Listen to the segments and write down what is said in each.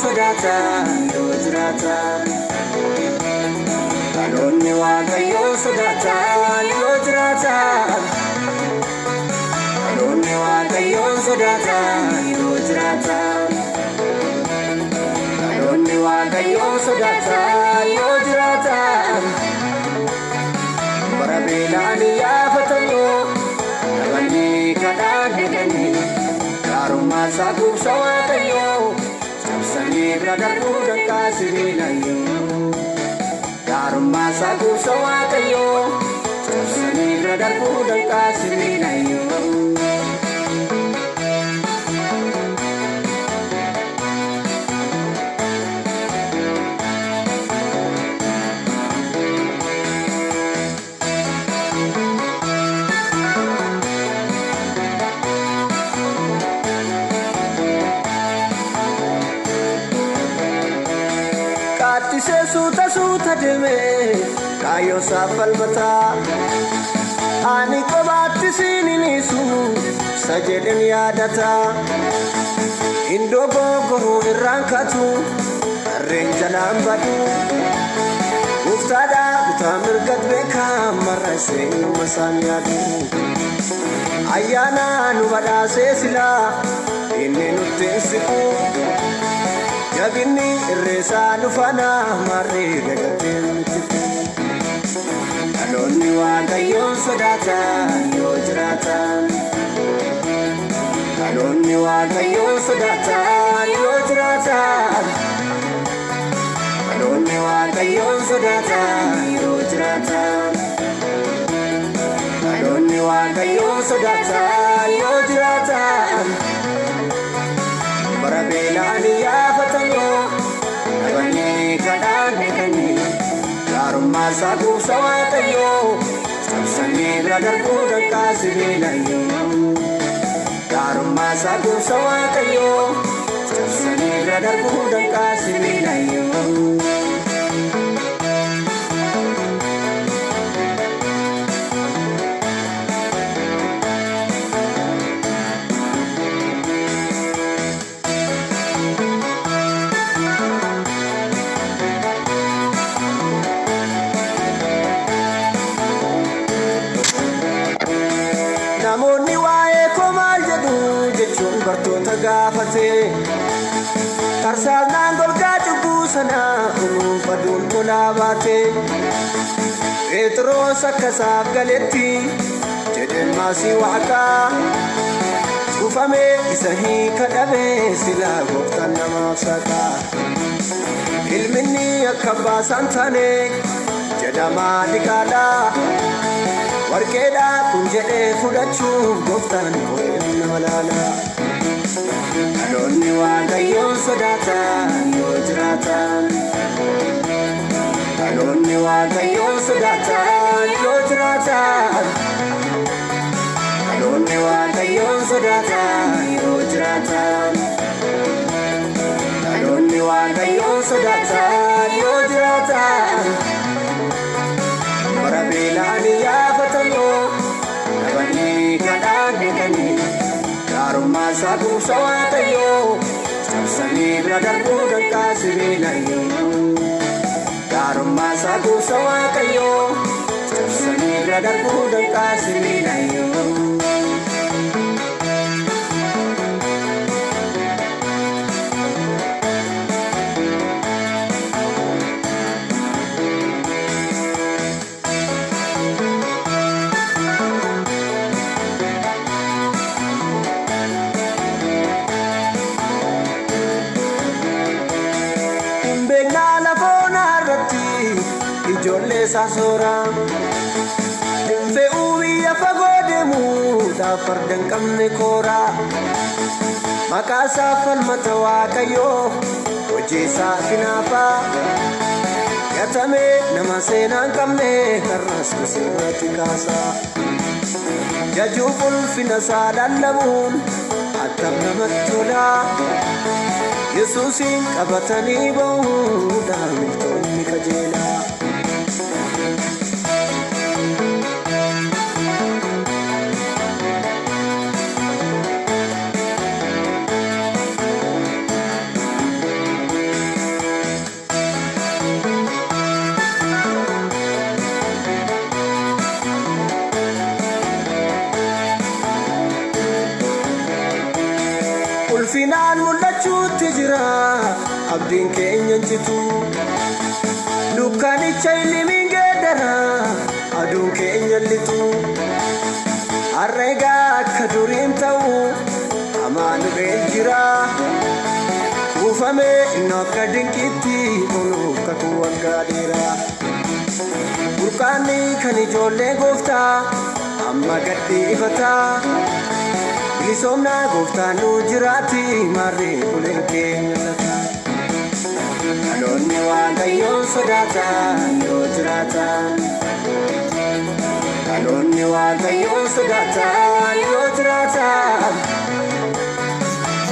sodaata yoo jiraata dhaloonni waaqayyoo sodaata yoo jiraata dhaloonni waaqayyoo sodaata yoo jiraata dhaloonni waaqayyoo sodaata yoo jiraata bara beelaan yaafatanii namoonni kadhaan dhaqanii gaarummaa isaa kuusa waaqayyoo cabsanii bira darbuu danqaa sibiilayyoo gaarummaa isaa kuusa waaqayyoo cabsanii bira darbuu danqaa sibiilayyoo. Suuta deeme kaayoo saafal mataa ani qobaatti siinisu sajedin yaadata indoo gogoruu irraan katu harreen jalaan badu uftaadhaa bitaa mirgat beekaa marra seenyuma isaan yaadu ayyaana nu badhaasee silaa inni nutti siqu jabinni irreessaa dhufana marree dagatee nuti dhaloonni waaqayyoon sodaata yoo jiraata dhaloonni waaqayyoon sodaata yoo jiraata dhaloonni waaqayyoon sodaata yoo jiraata dhaloonni waaqayyoon sodaata yoo jiraata bara beelaan yaafatanii namoonni kadhaan dhaqanii gaarummaa isaa kuusa waaqayyoo cabsanii bira darbuu danqaa sibiilayyoo gaarummaa isaa kuusa waaqayyoo cabsanii bira darbuu danqaa sibiilayyoo. Namoonni waa'ee koo maal jedhu jechuun bartoota gaafate tarsaasnaan golgaa cubbuu sana unuuf aduun tolaa baate Phexros akkasaaf galetti jedheen maasii waaqaa dhufamee isa hiika dhabee silaa gooftaan namaaf saqaa ilminni akka baasaan taane jedhamaa dhiqaadhaa warqeedhaa kun jedhee fudhachuuf gooftaan kophee nama laala dhaloonni waaqayyoon sodaata yoo jiraata dhaloonni waaqayyoon sodaata yoo jiraata dhaloonni waaqayyoon sodaata yoo jiraata dhaloonni waaqayyoon sodaata yoo jiraata bara beelaan yaafatanii namoonni kadhaan dhaqanii gaarummaa isaa kuusa waaqayyoo cabsanii bira darbuu danqaa sibiilayyoo gaarummaa isaa kuusa waaqayyoo cabsanii bira darbuu danqaa sibiilayyoo. Ijoollee saasora fe'uu biyya fagoo deemuudhaaf farda hin qabne koora maqaa isaa falmata waaqayyoo hojii isaa kinaafaa gatamee nama seenaa hin qabne karraas irratti kaasa jajuuf ulfina isaa lallabuun attam namatti tola Yesuusin qabatanii ba'uudhaan miltoonni qajeelaa. Ulfinaan mul'achuutti jira abdiin keenya jitu Dukkanicha ilmiin geeddara aduun keenya litu Harreegaa akka duriin ta'u amaanu'eel jira Ufame inni akka dinqiitti olu kakuu waggaa dheeraa Burqaanni kan ijoollee gooftaa amma gaddi ifataa Bilisomna gooftaan nu jiraati marree uleen keenya lataa Dhaloonni Waaqayyoon sodaatan yoo jiraatan Dhaloonni Waaqayyoon sodaatan yoo jiraatan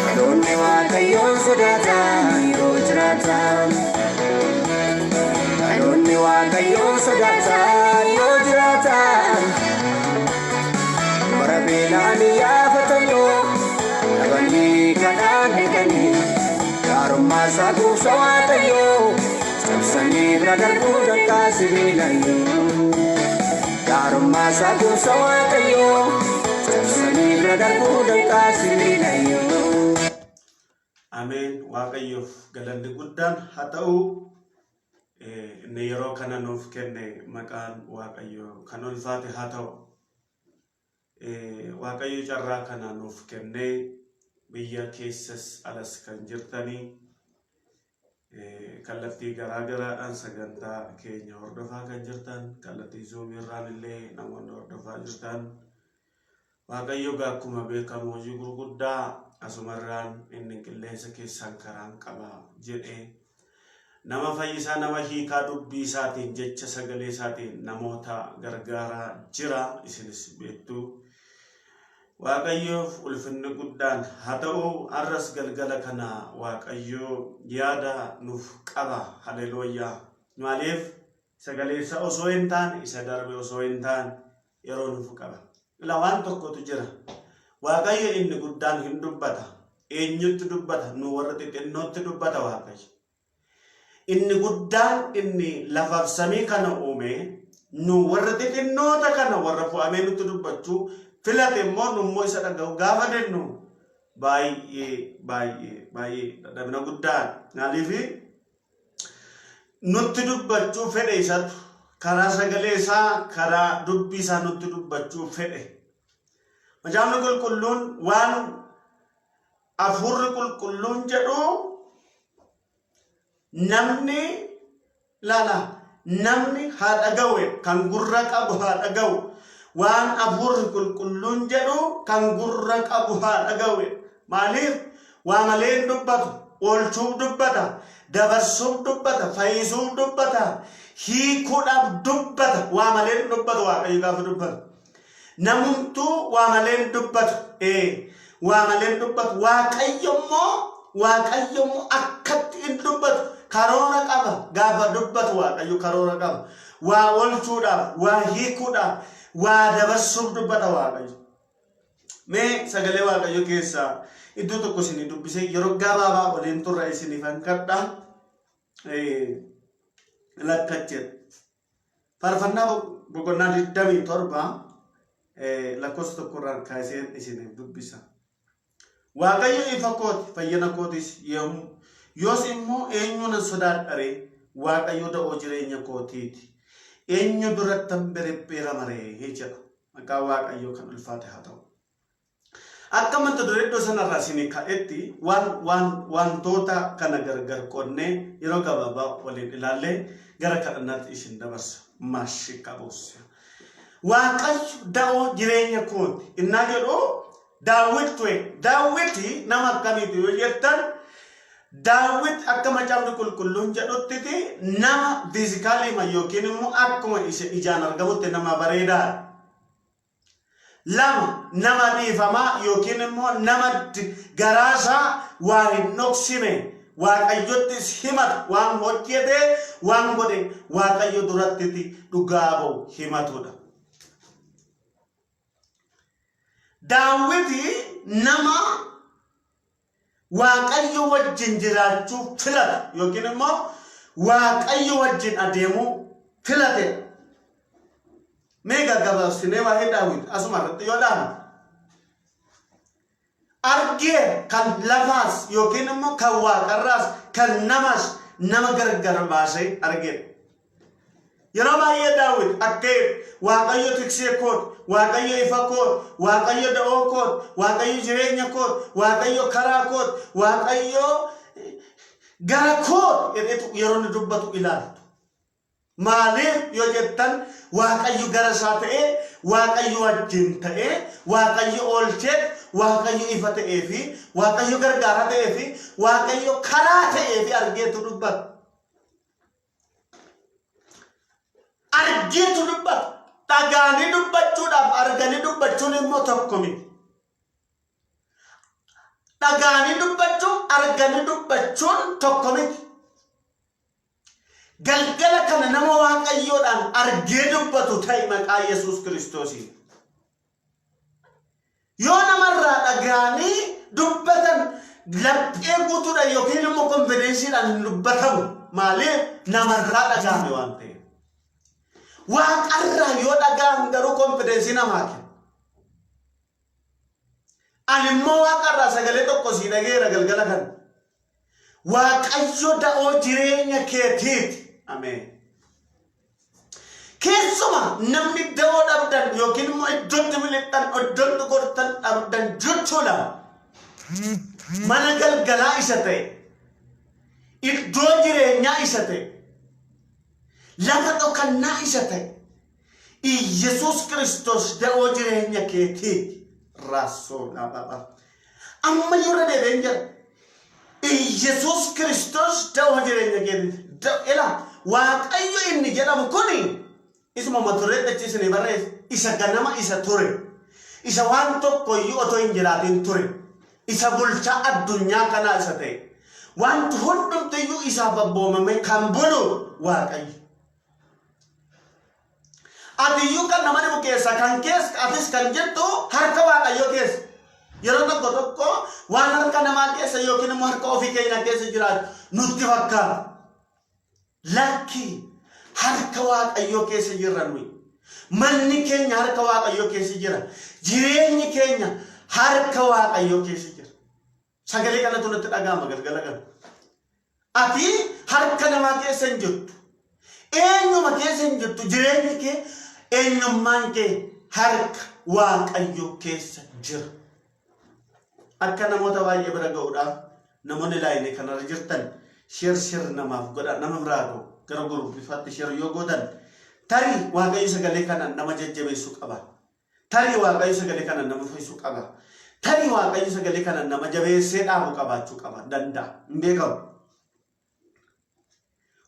Dhaloonni Waaqayyoon sodaatan yoo jiraatan Dhaloonni Waaqayyoon sodaatan yoo jiraatan Bara beelaan yaafatan yoo Dhabanni kadhaan eeganii Gaarummaa isaa kuusa Waaqayyoo Cabsanii bira darbuu danqaa sibiilayyoo Gaarummaa isaa kuusa Waaqayyoo Cabsanii bira darbuu danqaa sibiilayyoo Ameen Waaqayyoof galanni guddaan haa ta'u inni yeroo kana nuuf kenne maqaan Waaqayyoo kan ulfaate haa ta'u Waaqayyo carraa kana nuuf kenne biyya keessas alas kan jirtanii kallattii garaagaraadhaan sagantaa keenya hordofaa kan jirtan kallattii zoomirraan illee namoonni hordofaa jirtan Waaqayyo akkuma beekamu hojii gurguddaa asumarraan inni qilleensa keessaan karaan qaba jedhee nama fayyisaa nama hiikaa dubbii isaatiin jecha sagalee isaatiin namoota gargaaraa jira isinis beektu Waaqayyoof ulfinni guddaan haa ta'u arras galgala kana Waaqayyo yaada nuuf qaba haleluuyaa maaliif sagalee isa osoo hin taane isa darbe osoo hin taane yeroo nuuf qaba ila waan tokkotu jira Waaqayyo inni guddaan hin dubbata eenyutti dubbata nu warra xixinnootti dubbata Waaqayyo inni guddaan inni lafaaf samii kana uume nu warra xixinnoota kana warra fo'amee nutti dubbachuu filate immoo nummoo isa dhaga'u gaafa dennu baay'ee dadhabina guddaa maaliif nutti dubbachuu fedhe isatu karaa sagalee isaa karaa dubbii isaa nutti dubbachuu fedhe Macaafni qulqulluun waan Hafuurri qulqulluun jedhu namni haa dhaga'u kan gurra qabu haa dhaga'u waan Hafuurri qulqulluun jedhu kan gurra qabu haa dhaga'u maaliif waa malee dubbatu oolchuuf dubbata dabarsuuf dubbata fayyisuuf dubbata hiikuudhaaf dubbata waa malee dubbatu Waaqayyo gaafa dubbatu namumtuu waa malee dubbatu waa malee dubbatu Waaqayyo immoo akkatti hin dubbatu karoora qaba gaafa dubbatu Waaqayyo karoora qaba waa oolchuudhaaf waa hiikuudhaaf waa dabarsuuf dubbata Waaqayyo mee sagalee Waaqayyo keessaa iddoo tokko isin dubbisee yeroo gabaabaa waliin turra isiniif kadha lakkachet farfannaa boqonnaa 27 lakkoofsa tokkorraan kaaseen isiniif dubbisa Waaqayyo ifa kooti fayyina kootis yoos immoo eenyuun sodaadhare Waaqayyo da'oo jireenya kootiiti eenyu durattan berebbeera maree jedha maqaa Waaqayyo kan ulfaate haa ta'u akka manta dureeddoo sanarraa isinii ka'etti wantoota kana gargar qonnee yeroo gabaabaa waliin ilaallee gara kadhannaatti isin dabarsa maashi qabuusa Waaqayyo da'oo jireenya kooti innaa jedhu Daawiti nama akkamiiti yoo jettan Daawit akka macaafni qulqulluun jedhutti nama fiizikaalii yookiin immoo akkuma ijaan argamutti nama bareedaa lama nama dhiifamaa yookiin immoo nama garaasaa waan hin dhoksine Waaqayyottis himatu waan hojjete waan godhe Waaqayyo duratti dhugaa ba'u himatudha Daawiti nama Waaqayyo wajjin jiraachuu filate yookiin immoo Waaqayyo wajjin adeemuu filate mega gabaabsinee waa'ee Daawit asuma irratti yoo dhaabne argee kan lafaas yookiin immoo kan waaqarraas kan namas nama gargar baasee argee. Yeroo baay'ee Daawit akka Waaqayyo tiksee koot, Waaqayyo ifa koot, Waaqayyo da'oo koot, Waaqayyo jireenya koot, Waaqayyo karaa koot, Waaqayyo gara koot jedhetu yeroo ni dubbatu ilaaltu. Maaliif yoo jettan Waaqayyo gara isaa ta'ee, Waaqayyo wajjin ta'ee, Waaqayyo oolchee, Waaqayyo ifa ta'ee fi Waaqayyo gargaara ta'ee fi Waaqayyo karaa ta'ee fi argeetu dubbatu. Argeetu dubbatu. Dhagaanii dubbachuudhaaf arganii dubbachuun immoo tokko miti. Dhagaanii dubbachuun arganii dubbachuun tokko miti. Galgala kana nama Waaqayyoodhaan argee dubbatu ta'e maqaa Yesuus Kiristoosiin. Yoo namarraa dhagaanii dubbatan laphee guutuudhaan yookiin immoo konfidensiidhaan hin dubbatamu. Maaliif namarraa dhagaame waan ta'eef. Waaqarraa yoo dhagaan garuu konfidensii namaa kenna. Ani immoo Waaqarraa sagalee tokko sii dhageera galgala kana. Waaqayyo da'oo jireenya keetiiti. Ameen. Keessuma namni da'oo dhabdan yookiin immoo iddootti milixxan, iddootti gortan dhabdan jechuudha. Mana galgalaa isa ta'e, iddoo jireenyaa isa ta'e, lafa dhokannaa isa ta'e, Yesuus Kiristoos da'oo jireenya keetiiti. Raasoo dhaababa. Amma yoo deebiin jira. Yesuus Kiristoos da'oo jireenya keetiiti. Ila Waaqayyo inni jedhamu kuni isuma maturee dhachiisanii barreessa. Isa ganama isa ture. Isa waan tokko iyyuu otoo hin jiraatin ture. Isa bulchaa addunyaa kanaa isa ta'e. Wanti hundumtiyyuu isaaf abboomame kan bulu Waaqayyo. Adiyyuu kan nama dhibu keessa kan keessa atis kan jettu harka Waaqayyo keessa. Yeroo tokko tokko waan harka namaa keessa yookiin immoo harka ofii keenya keessa jiraatu nutti fakkaata. Lakki harka Waaqayyo keessa jirra nuyi. Manni keenya harka Waaqayyo keessa jira. Jireenyi keenya harka Waaqayyo keessa jira. Sagalee kanatu nutti dhaga'ama galgala kana. Ati harka namaa keessa hin jirtu. Eenyuma keessa hin jirtu jireenyi kee eenyummaan kee harka Waaqayyo keessa jira. Akka namoota baay'ee bira ga'uudhaaf namoonni laayinii kanarra jirtan shir namaaf godha nama biraa ga'u gara gurgurtaatti shir yoo godhan tarii Waaqayyo sagalee kanaan nama jajjabeessuu qaba. Tarii Waaqayyo sagalee kanaan nama fayyisuu qaba. Tarii Waaqayyo sagalee kanaan nama jabeessee dhaabu qabaachuu qaba danda'a. Hin beekamu.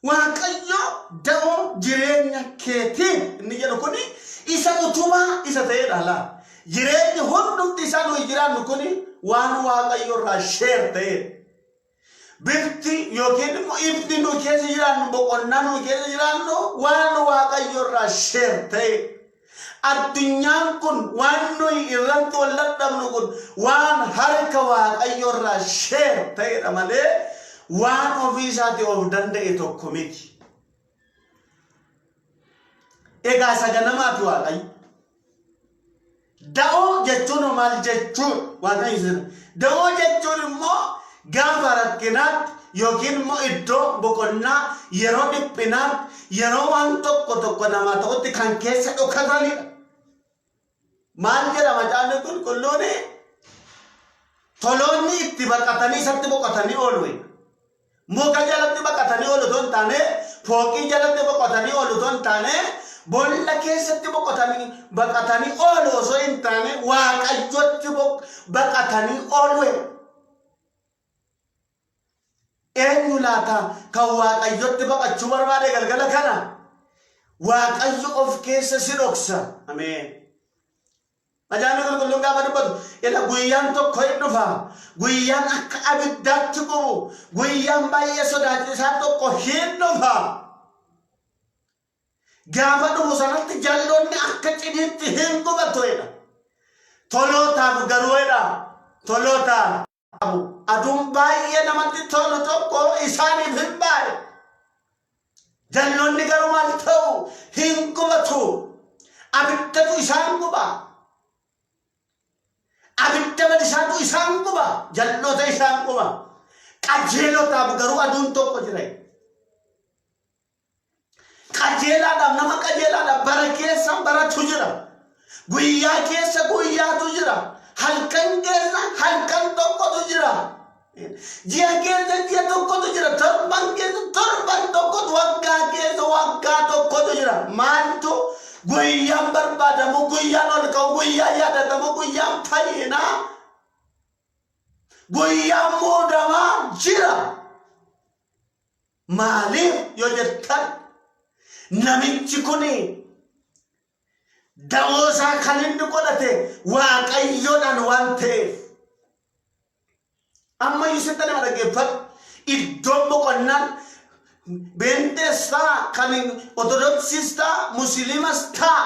Waaqayyo da'oo jireenya keetiin inni jedhu kuni isa utubaa isa ta'edha laa. Jireenyi hundumti isaa nuyi jiraannu kuni waan Waaqayyo irraa sheer ta'edha. Bifti yookiin immoo ifti nu keessa jiraannu boqonnaa nu keessa jiraannu waan Waaqayyo irraa sheer ta'edha. Addunyaan kun waan nuyi irratti wal dadhabnu kun waan harka Waaqayyo irraa sheer ta'edha malee waan ofii isaatii of danda'e tokko miti. Egaa saganamaati Waaqayyo. Da'oo jechuun maal jechuun Waaqayyo jira. Da'oo jechuun immoo gaafa rakkinaatti yookiin immoo iddoo boqonnaa yeroo dhiphinaatti yeroo waan tokko namaa ta'utti kan keessa dhokatanidha. Maal jedha Macaafni Qulqulluun? Toloonni itti baqatanii isatti boqotanii oolu. Muka jalatti baqatanii oolu osoo hin taane, fooqii jalatti baqatanii oolu osoo hin taane, boolla keessatti baqatanii oolu osoo hin taane, Waaqayyotti baqatanii oolu. Eenyu laata kan Waaqayyotti baqachuu barbaade galgala kana? Waaqayyo of keessa si dhoksa. Ameen. Macaafni Qulqulluun gaafa dubbatu ila guyyaan tokko hin dhufa. Guyyaan akka abiddaatti gubu. Guyyaan baay'ee sodaachisaa tokko hin dhufa. Gaafa dhufu sanatti jalloonni akka ciniitti hin gubatu jedha. Tolootaaf garuu jedha. Tolootaaf. Aduun baay'ee namatti tolu tokko isaaniif hin baay'e. Jalloonni garuu maal ta'u hin gubatu. Abiddatu isaan guba. Abidda badisaatu isaan quba jalloota isaan quba qajeelotaaf garuu aduun tokko jira qajeelaadhaaf nama qajeelaadhaaf bara keessa baratu jira guyyaa keessa guyyaatu jira halkan keessa halkan tokkotu jira ji'a keessa ji'a tokkotu jira torban keessa torban tokkotu waggaa keessa waggaa tokkotu jira maaltu guyyaan barbaadamu guyyaan ol ka'u guyyaan yaadatamu guyyaan fayyinaa guyyaan muudamaa jira maaliif yoo jettan namichi kuni dawoosaa kan inni godhate waaqayyoodhaan waan ta'eef amma yuusitti nama dhaggeeffatu iddoon boqonnaan beenteessaa kan ortodoksistaa musliimastaa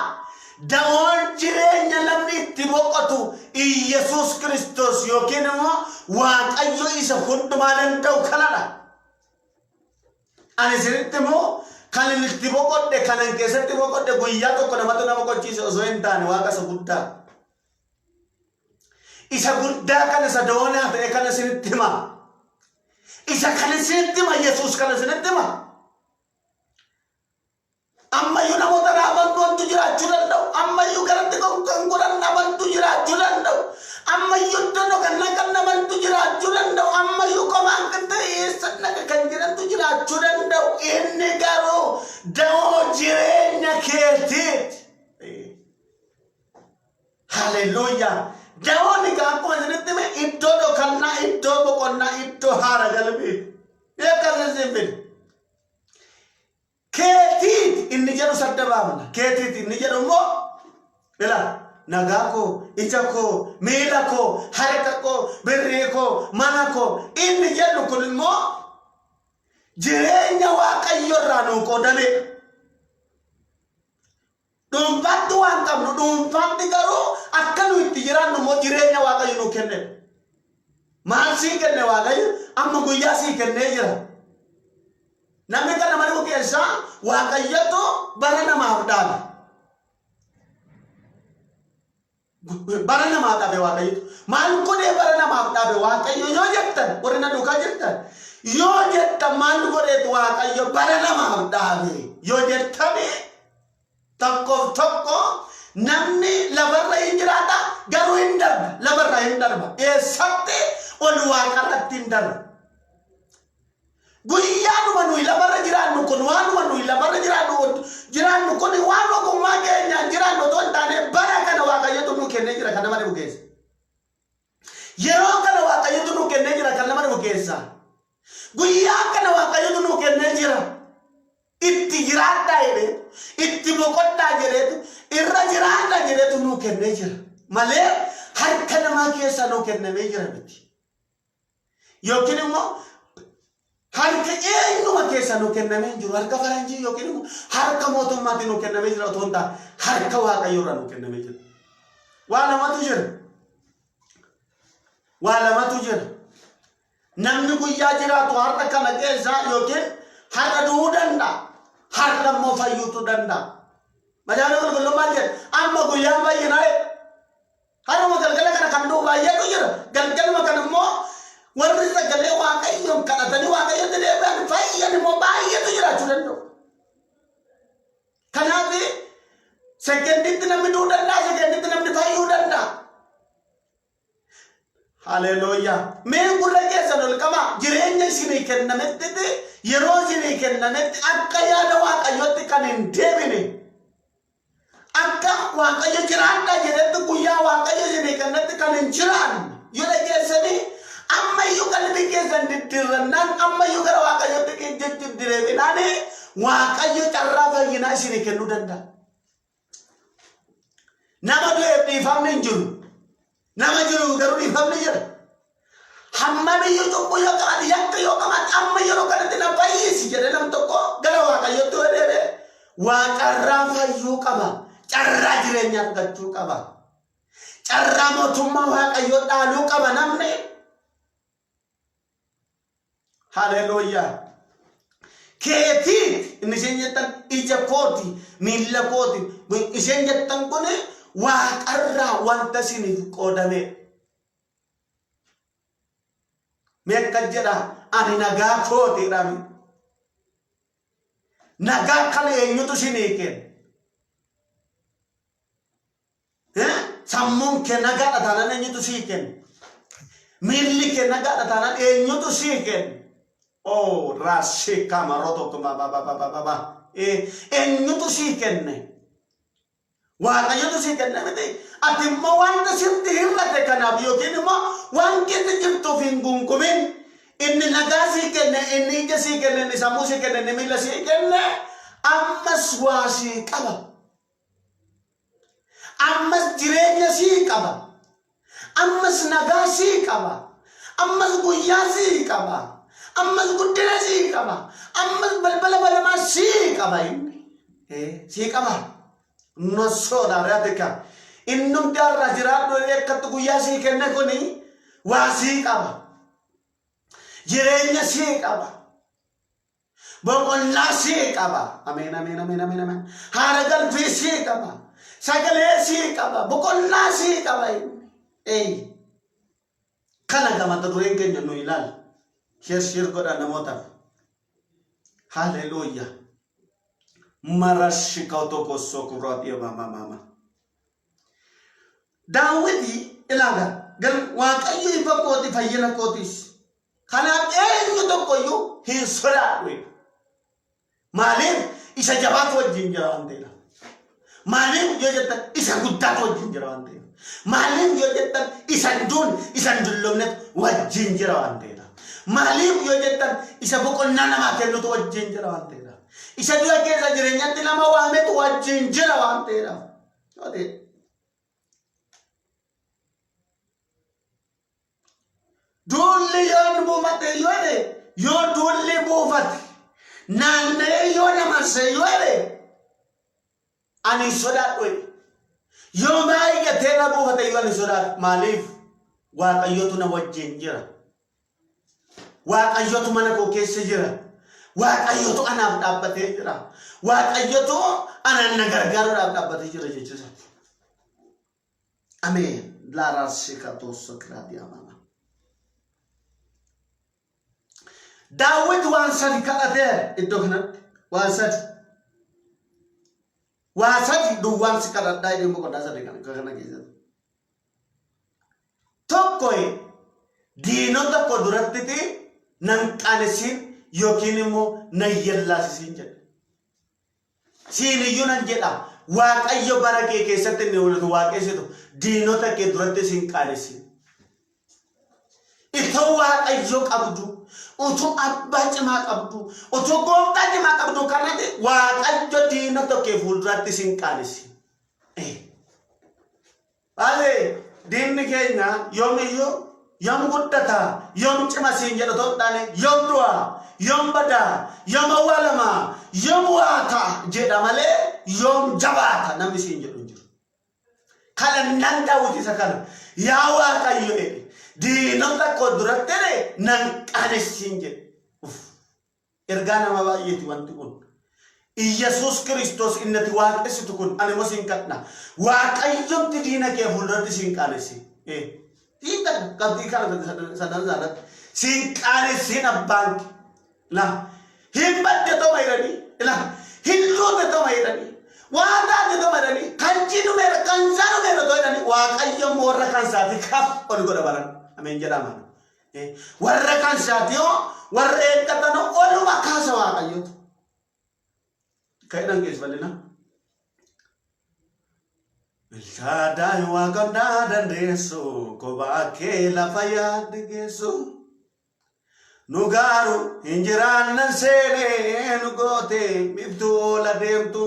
dawoon jireenya namni itti boqotu Iyesuus Kiristoos yookiin immoo waaqayyo isa hundumaa danda'u kanadha. Ani isinitti immoo kan inni itti boqodhe kanan keessatti boqodhe guyyaa tokko namatu nama qochiise osoo hin taane waaqa isa guddaa. Isa guddaa kan isa dawoonaa ta'e kan isinitti hima. Isa kan isinitti hima Yesuus kan isinitti hima. Ammayyuu namoota amantu jiraachuu danda'u. Ammayyuu garatti kan godhan amantu jiraachuu danda'u. Ammayyuu iddoo kan amantu jiraachuu danda'u. Ammayyuu qomaan kan ta'e eessa kan jirantu jiraachuu danda'u. Inni garuu dawoo jireenya keetiiti. Haleluuyaa. Dawoonni akkuma isinitti hime iddoo dhokannaa, iddoo boqonnaa, iddoo haara galbii. Eeggatti simbiri. Keetiit inni jedhu sadda baafna. Keetiit inni jedhu immoo ila nagaa koo, ija koo, miila koo, harka koo, birrii koo, mana koo inni jedhu kun immoo jireenya waaqayyo irraa nuu qoodame. Dhuunfaatti waan qabnu dhuunfaatti garuu akka nu itti jiraannu immoo jireenya waaqayyo nuu kenne. Maal sii kenne waaqayyo? Amma guyyaa sii kennee jira. Namni kan nama dhibu keessaa waaqayyotu bara namaaf dhaabe. Bara namaaf dhaabe waaqayyotu. Maal godhee bara namaaf dhaabe waaqayyo yoo jettan warri na duukaa jettan yoo jettan maal godheetu waaqayyo bara namaaf dhaabe yoo jettani tokkoof tokko namni lafarra hin jiraata garuu hin darba lafarra hin darba eessatti ol waaqarratti hin darba. Guyyaanuma nuyi lafarra jiraannu kun waanuma nuyi lafarra jiraannu kun waan ogummaa keenyaan jiraannu otoo hin taane bara kana waaqayyotu nuu kennee jira kan nama dhibu keessa. Yeroo kana waaqayyotu nuu kennee jira kan nama dhibu keessa. Guyyaa kana waaqayyotu nuu kennee jira. Itti jiraadhaa jedheetu, itti boqodhaa jedheetu, irra jiraadhaa jedheetu nuu kennee jira. Malee harka namaa keessa nuu kennamee jira miti. Yookiin immoo harka eenyuma keessa nuu kennamee hin jiru. Harka faranjii yookiin immoo harka mootummaatiin nuu kennamee jira otoo hin taane harka waaqayyoorraa nuu kennamee jira. Waa lamatu jira. Waa lamatu jira. Namni guyyaa jiraatu harka kana keessa yookiin harka du'uu danda'a. Harka immoo fayyuutu danda'a. Majaajila qulqullummaa jedha amma guyyaan fayyinaa haruma galgala kana kan du'u baay'eetu jira. Galgaluma kana immoo warri sagalee waaqayyoon kadhatanii waaqayyoon deebi'an fayyan immoo baay'eetu jiraachuu danda'u. Kanaaf sekendiitti namni du'uu danda'a, sekendiitti namni fayyuu danda'a. Haleluuyaa. Mee gurra keessan ol qabaa jireenya isinii kennametti yeroo isinii kennametti akka yaada waaqayyootti kan hin deebine. Akka waaqayyo jiraadhaa jedhetti guyyaa waaqayyo isinii kennetti kan hin jiraanne yoo dhageessanii ammayyuu qalbii keessan diddiirrannaan ammayyuu gara waaqayyootti deebi'inaan waaqayyo carraa fayyinaa isinii kennuu danda'a. Nama du'eef dhiifamni hin jiru. Nama jiru garuu dhiifamni jira. Hammamiyyuu cubbuu yoo qabaate yakka yoo qabaate amma yeroo kanatti na fayyisi jedhe nam tokko gara waaqayyootti yoo deebi'e waa carraa fayyuu qaba. Carraa jireenya argachuu qaba. Carraa mootummaa waaqayyoo dhaaluu qaba namni. Haleluuyaa. Keetii inni isheen jettan ija kooti miila kooti isheen jettan kun waaqarraa wanta isiniif qoodame. meekkajjedha ani nagaa kootiidhaan nagaa kana eenyutu sinii kenna sammuun kee nagaadha taanaan eenyutu sii kenna miilli kee nagaadha taanaan eenyutu sii kenna oh raashii kamaroto kuma eenyutu sii kenne waaqayyotu sii kenne miti ati immoo wanta sirti hir'ate kanaaf yookiin immoo waan keessa jirtuuf hin gungumin inni nagaa sii kenne inni ija sii kenne inni sammuu sii kenne inni miila sii kenne ammas waa sii qaba ammas jireenya sii qaba ammas nagaa sii qaba ammas guyyaa sii qaba ammas guddina sii qaba ammas balbala balamaa sii qaba inni sii qaba nossoodha reetika innum darra jiraadhu ekkatti guyyaa sii kenne kuni waa sii qaba jireenya sii qaba boqonnaa sii qaba ameen ameen ameen ameen ameen haara galfii sii qaba sagalee sii qaba boqonnaa sii qaba kana gamata dureen keenya nu ilaal shir godha namootaaf haleluuyaa marashi kautoko sokurati ya mama Dawidi ilaga gal waaqayyo ifa kooti fayyina kootis kanaaf eenyu tokkoyyuu hin sodaadhu maaliif isa jabaatu wajjin jira waan ta'eedha maaliif yoo jettan isa guddaatu wajjin jira waan ta'eedha maaliif yoo jettan isa dullomnetu wajjin jira waan ta'eedha maaliif yoo jettan isa boqonnaa namaa kennutu wajjin jira waan ta'eedha isa dura keessa jireenyatti nama waametu wajjin jira waan ta'eedha dulli yoon buufate yoo dulli buufate naanna'ee yoo namarse yoo ani sodaadhu yoo baay'atee na buufate yoo ani sodaadhu maaliif waaqayyotu na wajjin jira waaqayyotu mana koo keessa jira waaqayyotu anaaf dhaabbatee jira waaqayyotu anaan na gargaaruudhaaf dhaabbatee jira jechuudha ameen laaraashikaatoo sokiraati amana Daawit waan sadi kadhatee iddoo kanatti waan sadi duwwaan si kadhadhaa jedhee boqonnaa sadi kana keessatti tokko diinota koo duratti nan qaanessiin yookiin immoo nan yellaasisiin jedhe siiniyyuu nan jedha waaqayyo bara kee keessatti inni walitti waaqessitu diinota kee duratti siin qaanessiin itoo waaqayyo qabdu utuu abbaa cimaa qabdu utuu gooftaa cimaa qabdu kanatti waaqayyo diinota kee fuulduratti siin qaanessiin baay'ee diinni keenya yoomiyyuu yoom guddata yoom cima siin jedhu ta'uudhaan yoom du'a yoom bada yoom awwaalama yoom waata jedha malee yoom jabaata namni siin jedhu hin jiru kadhannaan Daawit isa kana yaa waaqayyo diinota koo duratti nan qaanessiin jedhe ergaa nama baay'eeti wanti kun Iyesuus Kiristoos innati waaqessitu kun ani immoo siin kadha waaqayyomti diina kee fuulduratti siin qaanessiin Tidak ketika sadar sing kare sin abang lah himbat de to mairani lah hillo de to mairani wada de to mairani kanji nu mer kansaru mer to mairani wa kayyo morra kansati kaf on goda baran amen jadama warra kansati yo warra katano olu makasa wa kayyo kaidan guys balena Ilkadai wakanda dandeso kobake la fayad geso nugaru injiran sele nugote miftu la demtu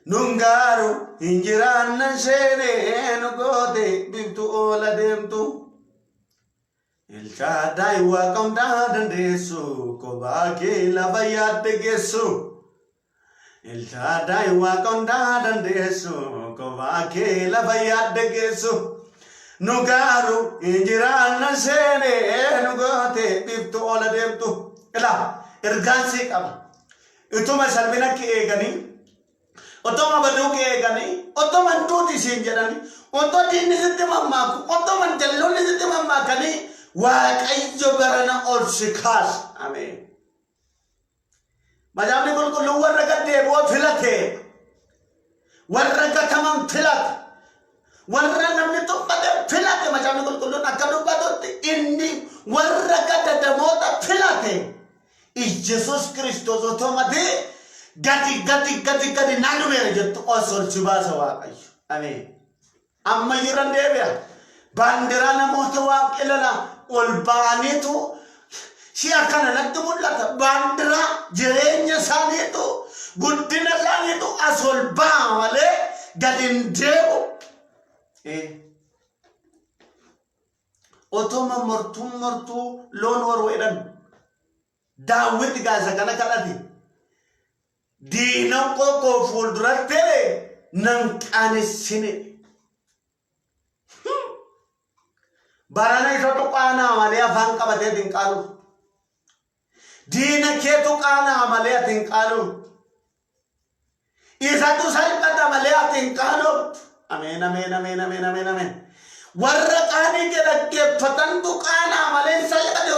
nungaru injiran sele nugote miftu la demtu Ilkadai wakanda dandeso kobake la fayad geso Ilkadai wakanda dandeso kobake la fayad geso nugaru injirana sene nugote biftu ola demtu ila irgansi qaba ituma salmina ke egani otoma badu ke egani otoma ntuti sin jedani otto dinni sitte mamma otoma jallo ni sitte mamma kani waaqayyo barana ol sikaas ameen macaafni qulqulluun warra gad deebi'oo filate warra gataman filate warra namni tuffate filate macaafni qulqulluun akka dubbatutti inni warra gadadamoota filate Iyesus Kristos otomate gadi naannumeera jettu osoo si baasa waaqayyo ameen amma jiran deebi'a baandiraa namoota waaqilala ol ba'aniitu si akkana natti mul'ata baandiraa jireenya isaaniitu guddina isaaniitu as ol ba'a malee gadi hin deebi'u otoma mortuu loon warweedhan daawwit gaasa kana kadhate diinan koo fuulduratte nan qaanessine barana isa tuqaanaa malee afaan qabatee hin qaalu diina kee tuqaanaa malee ati hin qaalu isatu salphata malee ati hin qaalu ameen ameen ameen ameen ameen ameen warra qaanii dhaggeeffatan tuqaanaa malee salphate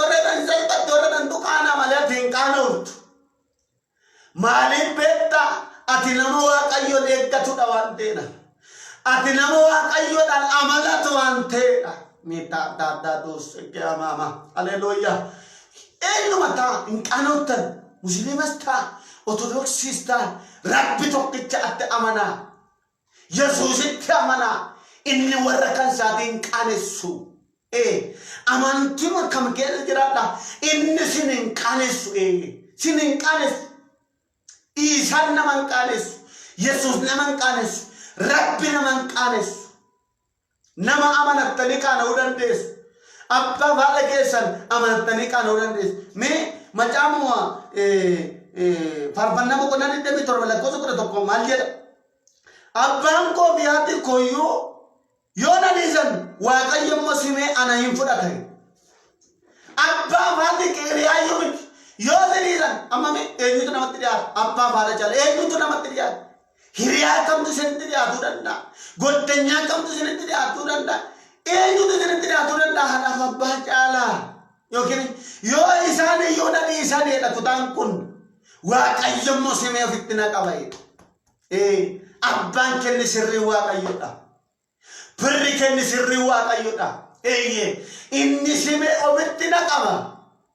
warra tuqaanaa malee ati hin qaalu maaliif beektaa ati nama waaqayyoon eeggatudha waan ta'eedha ati nama waaqayyoodhaan amalatu waan ta'eedha mita dos mama haleluya eenyuma taa hin qaanottan musliimas taa ortodoksii taa rabbi tokkicha atti amanaa yesuusitti amanaa inni warra kan isaatii hin qaanessu amantii kam keessa jiraadha inni sin hin qaanessu sin hin qaanessu Isan naman qanes, Yesus naman qanes, Rabbi naman qanes. Nama amanattani kana udan des. Abba bala kesan amanattani kana udan des. Me macamwa farbanna ko nani debi torbala ko ko to ko maljeda. Abban ko biati koyo yona nizan waqayyam musime anayin fudatai. Abba bati keriya yumit Yo deniran, amma me eenyu tu namatti dhiyaatu abbaa baala jala eenyu tu namatti dhiyaatu hiriyaa kamtu isinitti dhiyaatuu danda'a goddanyaa kamtu isinitti dhiyaatuu danda'a eenyu tu isinitti dhiyaatuu danda'a haadhaaf abbaa caalaa yookiin yoo isaan iyyuu dhadhii isaan jedha kutaan kun waaqayyo mosimee ofitti na qabaye abbaan kenni sirrii waaqayyodha birri kenni sirrii waaqayyodha inni simee ofitti na qaba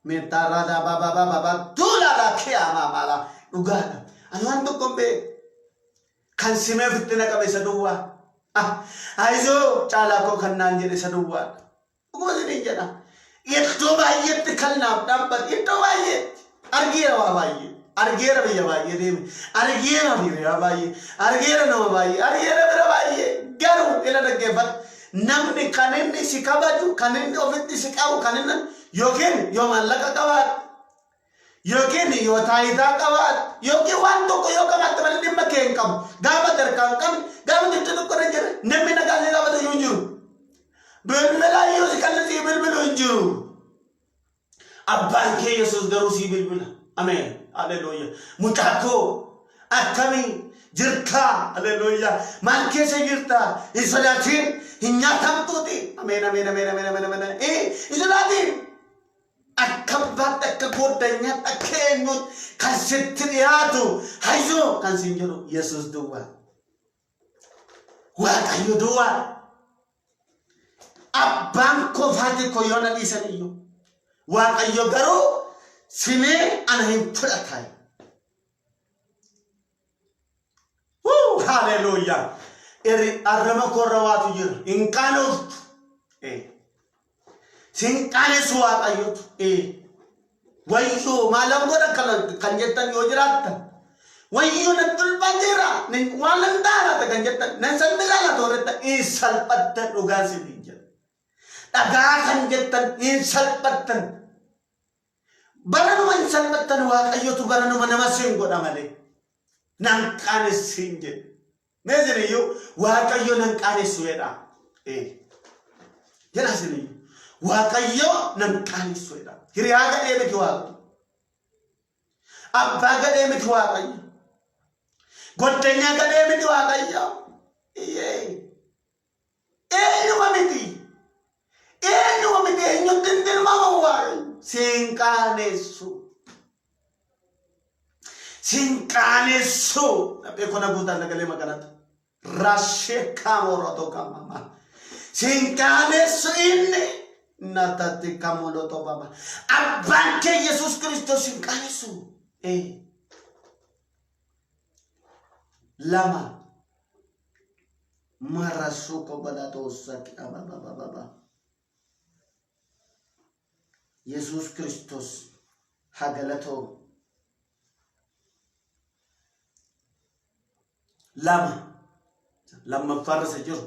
Mentarada baba tula la kia mama ugana anwanto kombe kan sime fitina kabe sadua aizo chala ko kannan jere sadua ko sini jana itu bayet kalna dapat itu bayet argira wa bayet argira biya bayet argira biya bayet argira no bayet argira bira bayet garu ila dagebat namni kanenni sikabaju kanenni ofitti sikabu kanenna Yokin yo malaka kawat yokin yo taita kawat yokin wanto ko yo kamat teman dimma kengkam gama terkangkam gama itu ko ranger nemmi nagasi gama to yunjuru belbela yo sikalla si belbelo yunjuru abban ke Yesus garu si belbela amen haleluya mutako akami jirta haleluya man ke se jirta isolatin hinyatam tuti amen amen amen amen amen amen isolatin Akabat akagodanya akenyut kasitiriatu hayo kansinjero Yesus dua wakayo dua abang ko fati ko yona disaniyo wakayo garo sime anahim pulakai hallelujah eri arama ko rawatu jir inkano Singkane suat ayut wayu malam goda kanjetan yojirata wayu natul bandera nin walandara ta kanjetan nan sanbila toreta isal pattan ugasi dinja daga kanjetan isal pattan baranu man sal pattan wa ayutu baranu manamasin goda male nan kane sinje mezeri yo wa kayo nan kane sueda jena sini Waaqayyo nan qaanisuudha hiriyaa gadhee miti waaqayyo abbaa gadhee miti waaqayyo goddanyaa gadhee miti waaqayyo eenyuma miti eenyutti Sinqaanessu dhaphee kona guutaan nagalee makanata rashee kaamorotoo kamama sinqaanessu inni natatti kamolotoo baba abbaan kee Yesuus Kiristoos sinqaanessu lama marasuu kobalatoo saki ababa Yesuus Kiristoos hagalatoo lama farsa jiru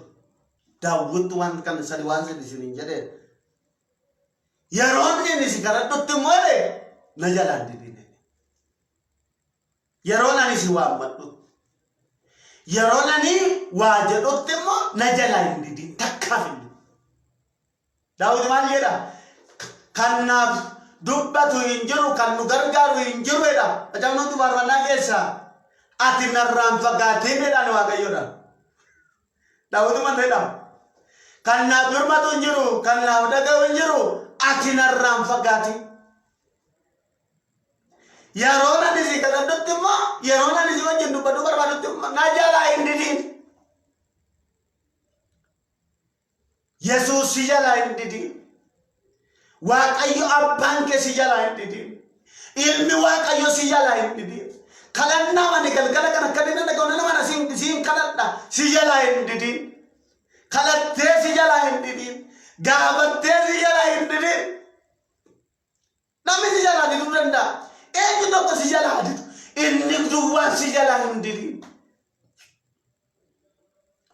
Daawit waan kan sadi waan sadi sinin jedhe yeroon inni si kadhadhutti moole na jalaan didine yeroon ani si waammadhu yeroon ani waa jedhutti immoo na jalaan didin takkaaf inni Daawit maal jedha kannaaf dubbatu hin jiru kan nu gargaaru hin jiru jedha ajamnutti barbaannaa keessaa ati narraan fagaatiin jedhaan waaqayyoodha Daawit man jedha kannaaf birmatu hin jiru kannaaf dhaga'u hin jiru ati narraan fagaatiin yeroon ani si kadhadhutti immoo yeroon ani si wajjin dubbadhu barbaadutti immoo na jalaa hin didin Yesuus si jalaa hin didin waaqayyo abbaan kee si jalaa hin didin ilmi waaqayyo si jalaa hin didin kalannaa mani galgala kana kadina dhaga'u nama na siin kadhadha si jalaa hin didin kalattee si jalaa hin didin gaafattee si jalaa hin didin namni si jalaa diduu danda'a eenyu tokko si jalaa didu inni duwwaan si jalaa hin didin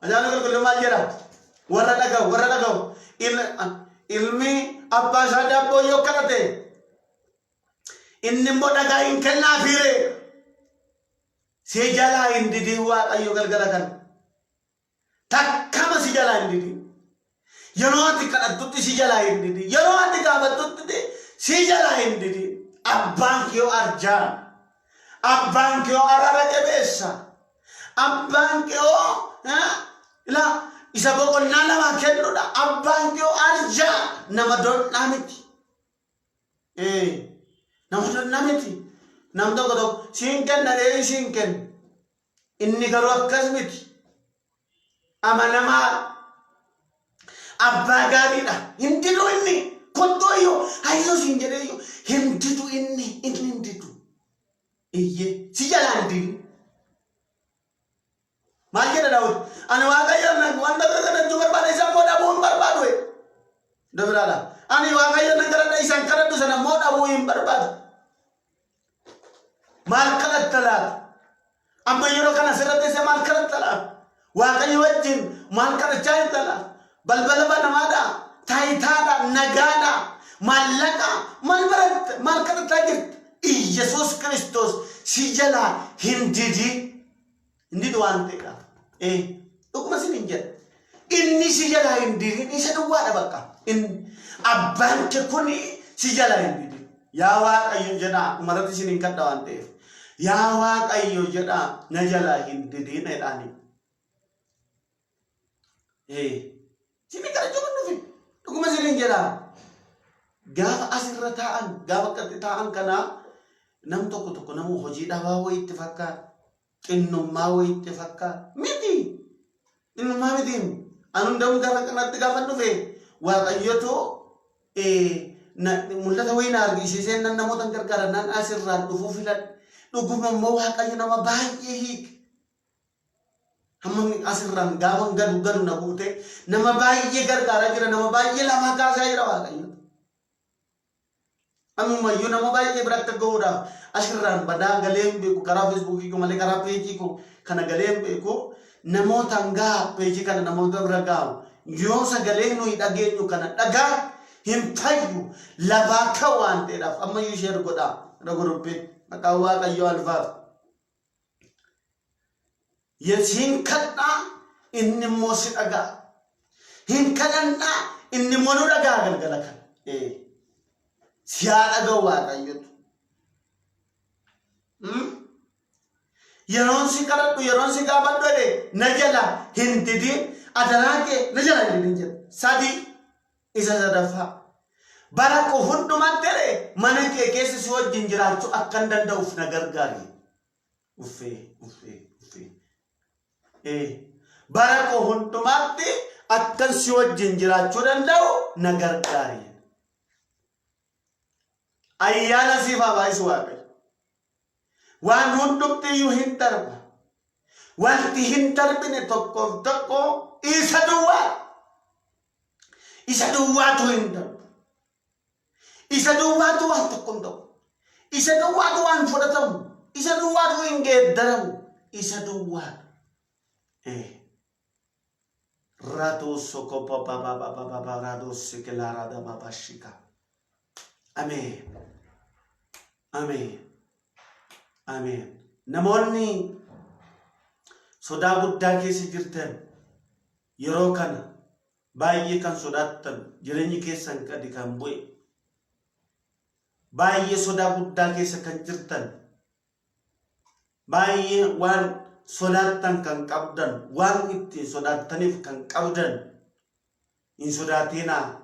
ajaa'ibni qulqulluu maal jedha warra dhaga'u ilmi abbaa isaa daabboo yoo kadhate inni immoo dhagaa hin kennaafiire si jalaa hin didin waaqayyo galgala kan takkama si jalaa hin didin yeroo ati kadhattutti si jalaa hin didin yeroo ati gaafattutti si jalaa hin didin abbaan kee arjaa abbaan kee arara qabeessa abbaan kee ila isa boqonnaa nama kennuudha abbaan kee arjaa nama donnaa miti nama donnaa miti nam tokko siin kenna dee siin kenna inni garuu akkas miti amanamaa abbaa gaariidha hindidu inni kottoo iyyuu hayyoo siin jedhee iyyuu hindidu inni hindidu iyyee si jalaa hindidin maal jedha Daawit ani waaqayyoon wanta kadhachuu barbaada isaan moo dhabuu hin barbaadu dabiraadha ani waaqayyoon kadhadha isaan kadhadhu sana moo dhabuu hin barbaadu maal kadhatta laata amma yeroo kana sirratti isa maal kadhatta laata waaqayyo wajjin maal kadhachaa jirta laata balbala banamaadha taayitaadha nagaadha maallaqa maal baratta maal kadhachaa jirta Yesuus Kiristoos si jalaa hindidu waan ta'eedhaaf dhuguma sin hin jedha inni si jalaa hindidin isa duwwaadha bakka abbaan kee kun si jalaa hindidin yaa waaqayyo jedha umarratti sin hin kadha waan ta'eef yaa waaqayyo jedha na jalaa hindidin jedhaani sini kadhachuu kan dhufi dhuguma sin hin jedha gaafa asirra taa'an gaafa akkatti taa'an kana nam tokko namu hojii dhabaa wayiitti fakkaata xinnummaa wayiitti fakkaata miti xinnummaa mitiin anu hundamuu gaafa kanatti gaafa dhufe waaqayyotu mul'ata wayii na argisiisee nan namoota gargaara nan asirraan dhufuu filadhe dhuguma immoo waaqayyo nama baay'ee hiike hamma asirraan gaafa gadu na buute nama baay'ee gargaaraa jira nama baay'ee lama kaasaa jira waaqayyo ammumayyuu nama baay'ee biratti ga'uudhaaf asirraan badaa galeen beeku karaa feesbuukii ko malee karaa peejii ko kana galeen beeku namootaan gaa peejii kana namoota bira gaa'u yoo sagalee nuyi dhageenyu kana dhagaa hin fayyu lafaa ka waan ta'eedhaaf ammayyuu ishee godhaa dhagurubbee maqaa waaqayyoo alfaaf hin kadhaa inni immoo si dhagaa hin kadhannaa inni immoo nu dhagaa galgala kan siyaa dhaga'u waaqayyotu yeroon si kadhadhu yeroon si gaafadhu jedhe na jala hindidin adaraa kee na jala hindidin jedha sadi isa sadaffaa barako hundumattere mana kee keessa si wajjin jiraachuu akkan danda'uuf na gargaari. Barako hundumatti akkan si wajjin jiraachuu danda'u na gargaari. Ayyaana siif haa baayisu Waaqayyo. Waan hundumti iyyuu hin darba. Wanti hin darbine tokkoof tokko isa duwwaa. Isa duwwaatu hin darbu. Isa duwwaatu waan tokko hin ta'u. Isa duwwaatu waan fudhatamu. Isa duwwaatu hin geeddaramu. Isa duwwaatu. Rato soko papa rado sikela rada babashika. Amen. Amen. Amen. Namoonni sodaa guddaa keessa jirtan yeroo kana baay'ee kan sodaattan jireenyi keessan gadi kan bu'e. Baay'ee sodaa guddaa keessa kan jirtan. Baay'ee waan sodaattan kan qabdan, waan ittiin sodaattaniif kan qabdan. Hin sodaatinaa.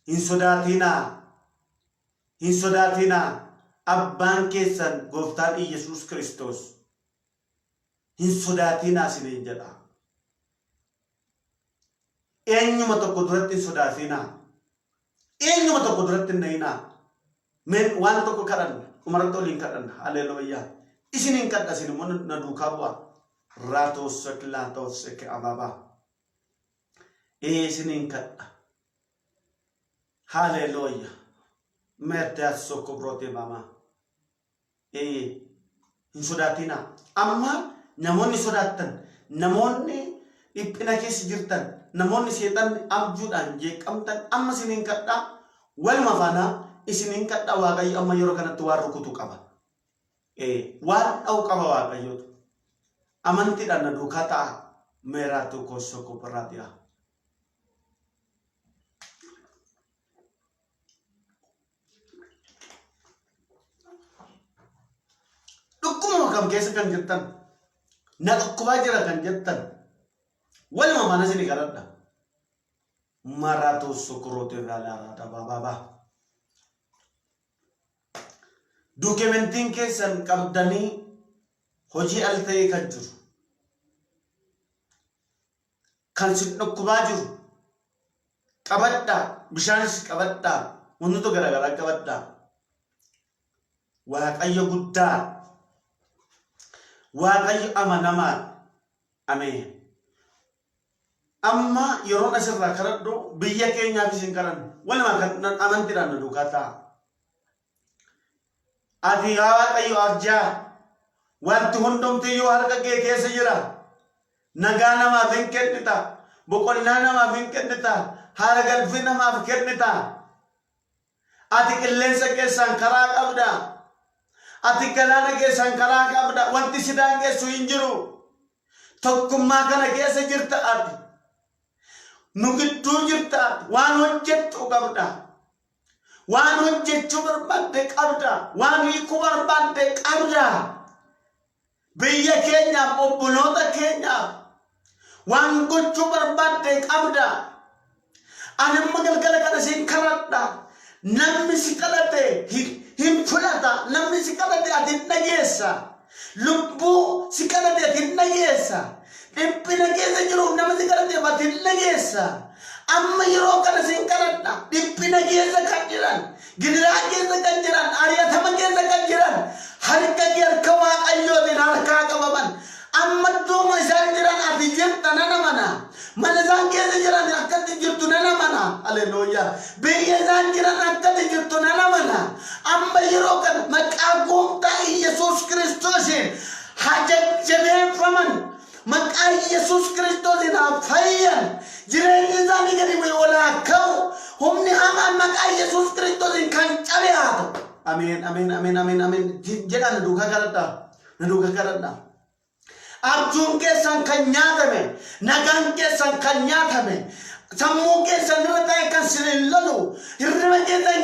Hin sodaatinaa. Hin sodaatinaa. Abbaan keessan Gooftaan Yesuus Kiristoos. Hin sodaatinaa isiniin jedha. Eenyuma tokko duratti hin sodaatinaa. Eenyuma tokko duratti hin nayinaa. Men waan tokko kadhanna. Umarratti waliin kadhanna. Haleluuyaa. Isiniin kadha isin immoo na duukaa bu'a. Raatoo sekilaatoo seke ababaa. Isiniin kadha. Haleluuyaa. Merte asoko brote mama. Hin sodaatinaa. Amma namoonni sodaattan, namoonni dhiphina keessa jirtan, namoonni seexanni abjuudhaan jeeqamtan amma isiniin kadhaa waluma faana isiniin kadhaa Waaqayyo amma yeroo kanatti waan rukutu qaba. Waan dha'u qaba Waaqayyootu. Amantiidhaan na duukaa ta'a. Meeraatu kosoko biraatiyaa. Dhukkuma kam keessa kan jirtan, na dhukkubaa jira kan jettan, waluma faana isinii kadhadha. Maraatu sokorootee gaalaadha baabaa. Duukementiin keessan qabdanii hojii al ta'ee kan jiru. Kan si dhukkubaa jiru. Qabadhaa, bishaanis qabadhaa, wantoota garaagaraa qabadhaa. Waaqayyo guddaa. Waaqayyo amanamaa. Ameen. Amma yeroo asirraa kadhadhu biyya keenyaaf isin kadhannu. Walumaa kan amantiidhaan na duukaa ta'a. Ati yaa Waaqayyo arjaa. Wanti hundumtiyyuu harka kee keessa jira. Nagaa namaaf hin kennita. Boqonnaa namaaf hin kennita. Haara galfii namaaf kennita. Ati qilleensa keessaan karaa qabda. Ati galaana keessaan karaa qabda. Wanti si daangessu hin jiru. Tokkummaa kana keessa jirta ati. Nu gidduu jirta ati. Waan hojjettu qabda. Waan hojjechuu barbaadde qabda. Waan hiikuu barbaadde qabda. Biyya keenyaaf, obboloota keenyaaf waan gochuu barbaadde qabda. Ani amma galgala kana siin kadhadha. Namni si kadhate hin fudhata. Namni si kadhate ati hin dhageessa. Lubbuu si kadhate ati hin dhageessa. Dhiphina keessa jiru nama si kadhate ati hin dhageessa. Amma yeroo kana siin kadhadha. Dhiphina keessa kan jiran, gidiraa keessa kan jiran, ari'atama keessa kan jiran, harka kee harka Waaqayyootiin harkaa qabaman. Amma duuma isaan jiran ati jirta nana mana. Mana isaan keessa jiran akkatti jirtu nana mana. Haleluuyaa. Biyya isaan jiran akkatti jirtu nana mana. Amma yeroo kana maqaa Gooftaa Yesuus Kiristoosiin hajajjabeeffaman. Maqaa Yesuus Kiristoosiin haa fayyan. Jireenyi isaanii gadi bu'ee walaa ka'u. Humni hamaan maqaa Yesuus Kiristoosiin kan cabe haa ta'u. Ameen, ameen, ameen, ameen, ameen. Jedha na duukaa kadhadhaa. Na duukaa kadhadhaa. Abjuun keessan kan nyaatame, nagaan keessan kan nyaatame, sammuu keessan irra ta'e kan sinin lolu, hirriba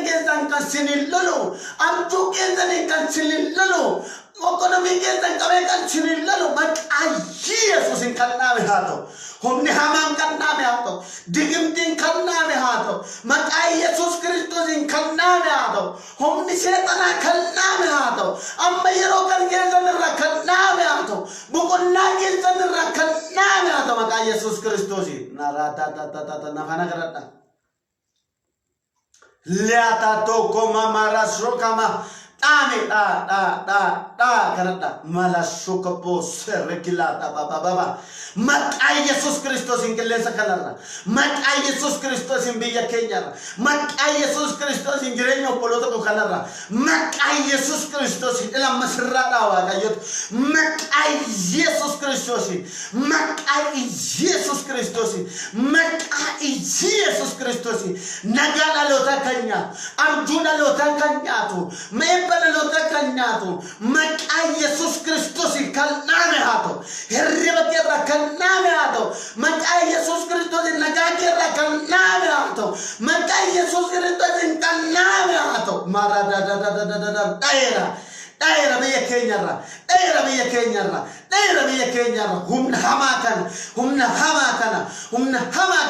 keessan kan sinin lolu, abjuu keessan kan sinin lolu, Mokonomi keessa qabee kan sinin lalu maqaa Yesuusin kan dhaame haa ta'u. Humni hamaan kan dhaame haa ta'u. Digimtiin kan dhaame haa ta'u. Maqaa Yesuus Kiristoosin kan dhaame haa ta'u. Humni seexanaa kan dhaame haa ta'u. Amma yeroo kan keessan irraa kan dhaame haa ta'u. Boqonnaa keessan irraa kan dhaame haa ta'u maqaa Yesuus Kiristoosin. Nafana garadha. Leata toko mamara sokama. Ame karada malashuka bos rekilata baba maqaa Yesuus Kiristoosin qilleensa kanarra maqaa Yesuus Kiristoosin biyya keenyarra maqaa Yesuus Kiristoosin jireenya obboloota koo kanarra maqaa Yesuus Kiristoosin ilma sirraadhaa waaqayyotu maqaa Yesuus Kiristoosin maqaa Yesuus Kiristoosin maqaa Yesuus Kiristoosin nagaa dhaloota kan nyaatu abjuu dhaloota kan nyaatu Balota kanyato maqaa Yesuus Kiristoosin kan dhaame haa ta'u hirriba keerra kan dhaame haa ta'u maqaa Yesuus Kiristoosin nagaa keerra kan dhaame haa ta'u maqaa Yesuus Kiristoosin kan dhaame haa ta'u daira biyya keenyarra humna hamaa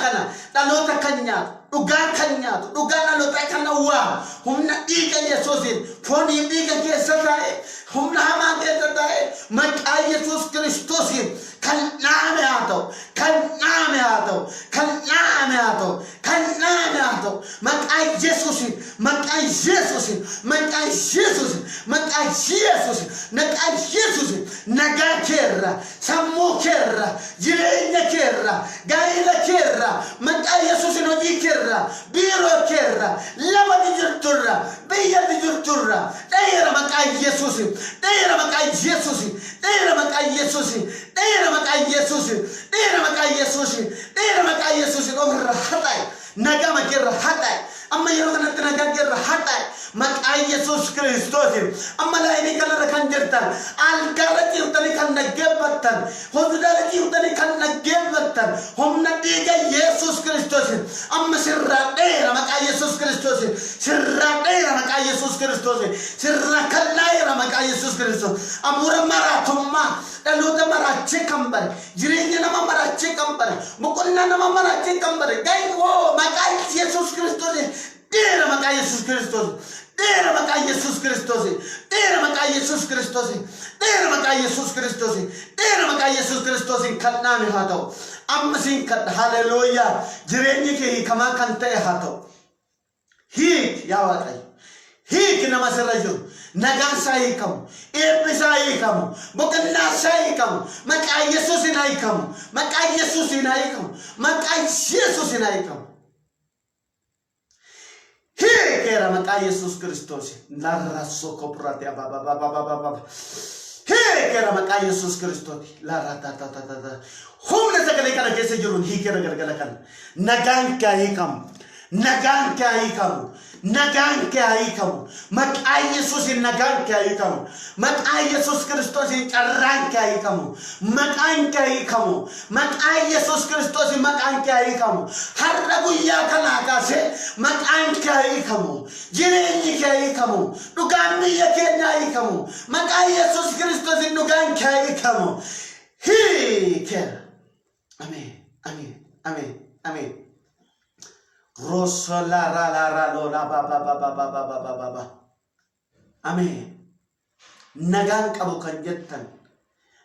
kana dhaloota kan nyaatu dhugaa kan nyaatu dhugaa dhaloota kan waa humna dhiiga Yesuusin foonii dhiiga keessa taa'e humna hamaa keessa taa'e maqaa Yesuus Kiristoosin kan dhaame haa ta'u maqaa Yesuusin nagaa keerra sammuu keerra jireenya keerra gaa'ela keerra maqaa Yesuusin hojii keerra biiroo keerra lama dijirturra biyya dijirturra dheera maqaa Yesuusin ofirra haxaa'e nagaa makeerra haxaa'e amma yeroo kanatti nagaa keerra haxaa'e maqaa Yesuus Kiristoosin amma laayinii kanarra kan jirtan algaara jirtanii kan dhaggeeffattan hospitaala jirtanii kan dhaggeeffattan humna dhiiga Yesuus Kiristoosin amma sirraa dheera maqaa Yesuus Kiristoosin sirraa kalleera maqaa Yesuus Kiristoos amura maraatummaa dhaloota maraachee kan bare jireenya nama maraachee kan bare boqonnaa nama maraachee kan bare gaa'oo maqaa Yesuus Kiristoosin dheera maqaa Yesuus Kiristoosin kan dhaame haa ta'u amma siin kadha haleluuyaa jireenyi kee hiikamaa kan ta'e haa ta'u hiik yaa waaqayyo hiik nama sirra jiru nagaan isaa hiikamu eebbi isaa hiikamu boqonnaa isaa hiikamu maqaa Yesuusin hiikamu Hikera maqaa Yesuus Kiristoosin larra sokoprate ababa hikera maqaa Yesuus Kiristoosin larra humna sagalee kana keessa jiruun hikera galgala kana nagaan kee hiikamu maqaa Yesuusin nagaan kee hiikamu maqaa Yesuus Kiristoosin carraan kee hiikamu maqaa Yesuus Kiristoosin maqaan kee hiikamu har'a guyyaa kanaa kaasee maqaan kee hiikamu jireenyi kee hiikamu dhugaan biyya keenyaa hiikamu maqaa Yesuus Kiristoosin dhugaan kee hiikamu hiikera amen Rosola la lola ba. Amen. Nagaan qabu kan jettan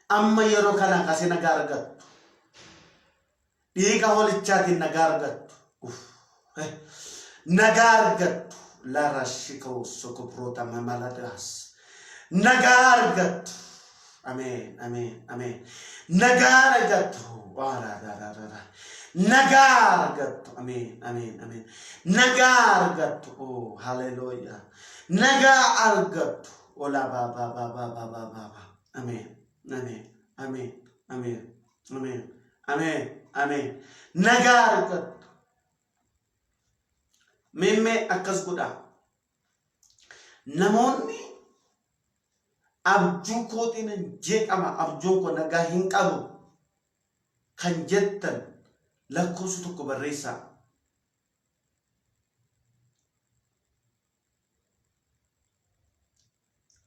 amma yeroo kana kasi nagaa argattu. Dhiiga holichaatiin nagaa argattu. Nagaa argattu. La rashikoo sokoproota mamaladas. Nagaa argattu. Amen. Nagaa argattu. Nagargattu amen nagargattu oh hallelujah nagargattu ola ba amen nagargattu memme akkas godha namoonni abjuu kootiin jeeqama abjuun ko nagaa hin qabu kan jettan lakkoofsa tokko barreessaa.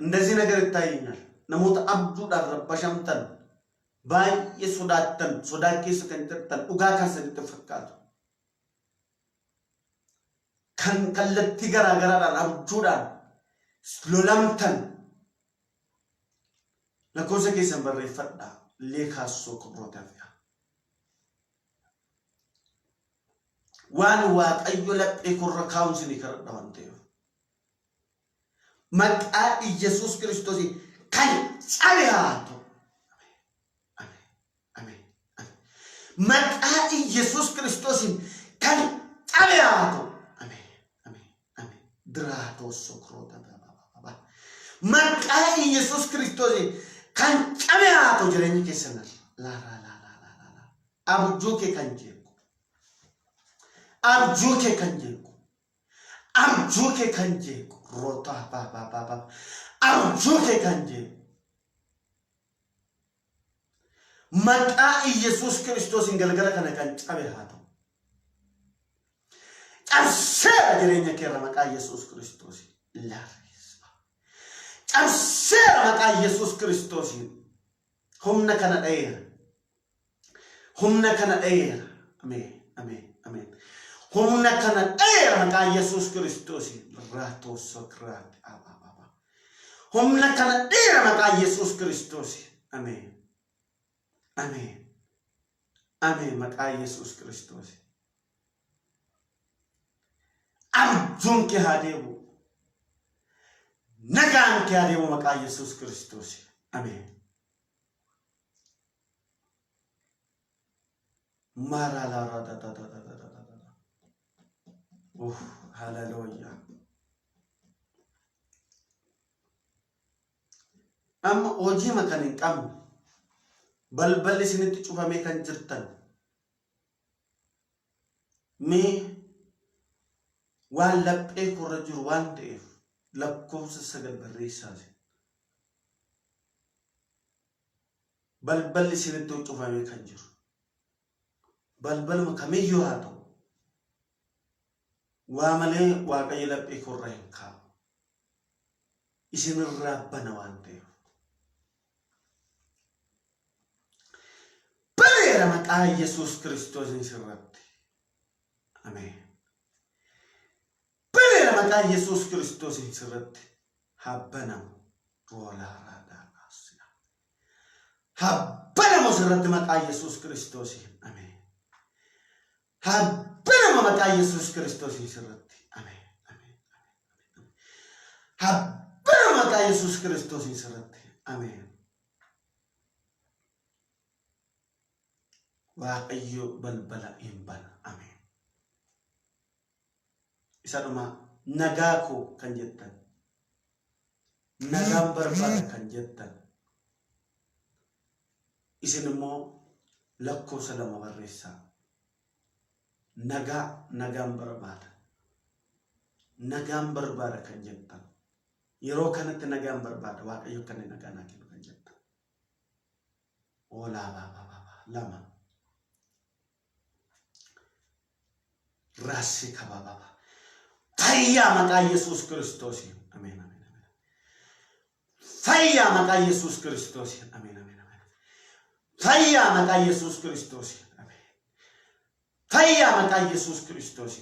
እንደዚህ ነገር ይታየኛል namoota abjuudhaan rabbashamtan baay'ee sodaattan sodaa keessa kan jirtan dhugaa kan sanitti fakkaatu kan kallattii garaagaraadhaan abjuudhaan lolamtan lakkoofsa keessan barreeffadhaa leekaasoo qobrootaaf waan waaqayyo laphee korra kaa'uun isinii kadhadha waan ta'eef maqaa Iyesuus Kiristoos kan cabe haa ta'u. Maqaa Iyesuus Kiristoos kan cabe haa ta'u. Diraatos sokroota baba. Maqaa Iyesuus Kiristoos kan cabe haa ta'u jireenya keessan la. Abjuu kee kan jeequ. Abjuu kee kan jeequ. Abjuu kee kan jeequ. Roota baba. Abjuu kee kan jeequ. Maqaa Iyesuus Kiristoos galgala kana kan cabe haa ta'u. Cabseera jireenya keerra maqaa Iyesuus Kiristoos laafisa. Cabseera maqaa Iyesuus Kiristoos humna kana dhayeera. Humna kana dhayeera. Ameen. Humna kana dhayeera maqaa Iyesuus Kiristoos raatoo sokraat ababa. Humna kana dhayeera maqaa Iyesuus Kiristoos. Ameen. Maqaa Iyesuus Kiristoos. Abjuun kee haa deebi'u. Nagaan kee haa deebi'u maqaa Iyesuus Kiristoos. Ameen. Hallelujah. Amma hojii makan hin qabne balballi isinitti cufamee kan jirtan mee waan laphee korra jiru waan ta'eef lakkoofsa 9 barreessaa. Balballi isinitti cufamee kan jiru balbaluma kamiyyuu haa ta'u waa malee waaqayyo laphee korra hin kaa'u isinirraa bana waan ta'eef bareera maqaa Iyesuus Kiristoos sirratti. Ameen. Bareera maqaa Iyesuus Kiristoos sirratti habbanamu roolaaraadhaas. Habbanamu sirratti maqaa Iyesuus Kiristoos. Ameen. Habbanamu maqaa Iyesuus Kiristoos sirratti. Ameen. Habbanamu maqaa Iyesuus Kiristoos sirratti. Ameen. Waaqayyo balbala hin bana. Ameen. Isa dhuma nagaa koo kan jettan nagaan barbaada kan jettan isin immoo lakkoofsa 2 barreessaa. Nagaan barbaada kan jettan yeroo kanatti nagaan barbaada waaqayyo kan nagaa naa kennu kan jettan. Oolaa baba 2 Rasi kababa. Fayya maqaa Iyesuus Kiristoos. Ameen. Fayya maqaa Iyesuus Kiristoos. Ameen. Fayya maqaa Iyesuus Kiristoos. Ameen. Fayya maqaa Iyesuus Kiristoos.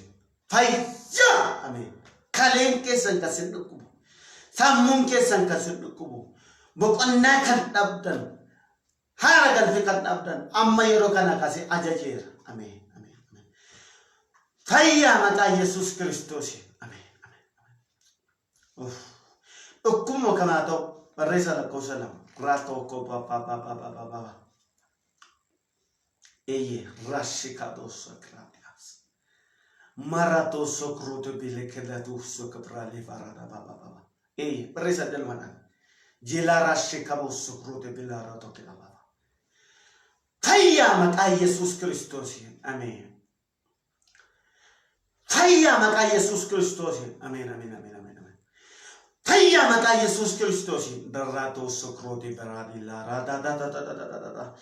Fayya. Ameen. Kaleen keessan kan sin dhukkubu. Sammuun keessan kan sin dhukkubu. Boqonnaa kan dhabdan. Haara galfii kan dhabdan. Amma yeroo kana kasee ajajeera. Ameen. Fayya maqaa Iyesuus Kiristoos. Ameen. Akkuma kanaa ta'u barreessa lakkoofsa 2 raatoo kophaa rashi kadoosa kraatias maratoo sokruutu bilekelatu sokaprali farada baba barreessa dalmanaan jila rashi kaboo sokruutu bilarato kebaba. Fayya maqaa Iyesuus Kiristoos. Ameen. Fayya maqaa Iyesuus Kiristoos. Ameen. Fayya maqaa Iyesuus Kiristoos. Darraatoo sokrooti baraadii laaraa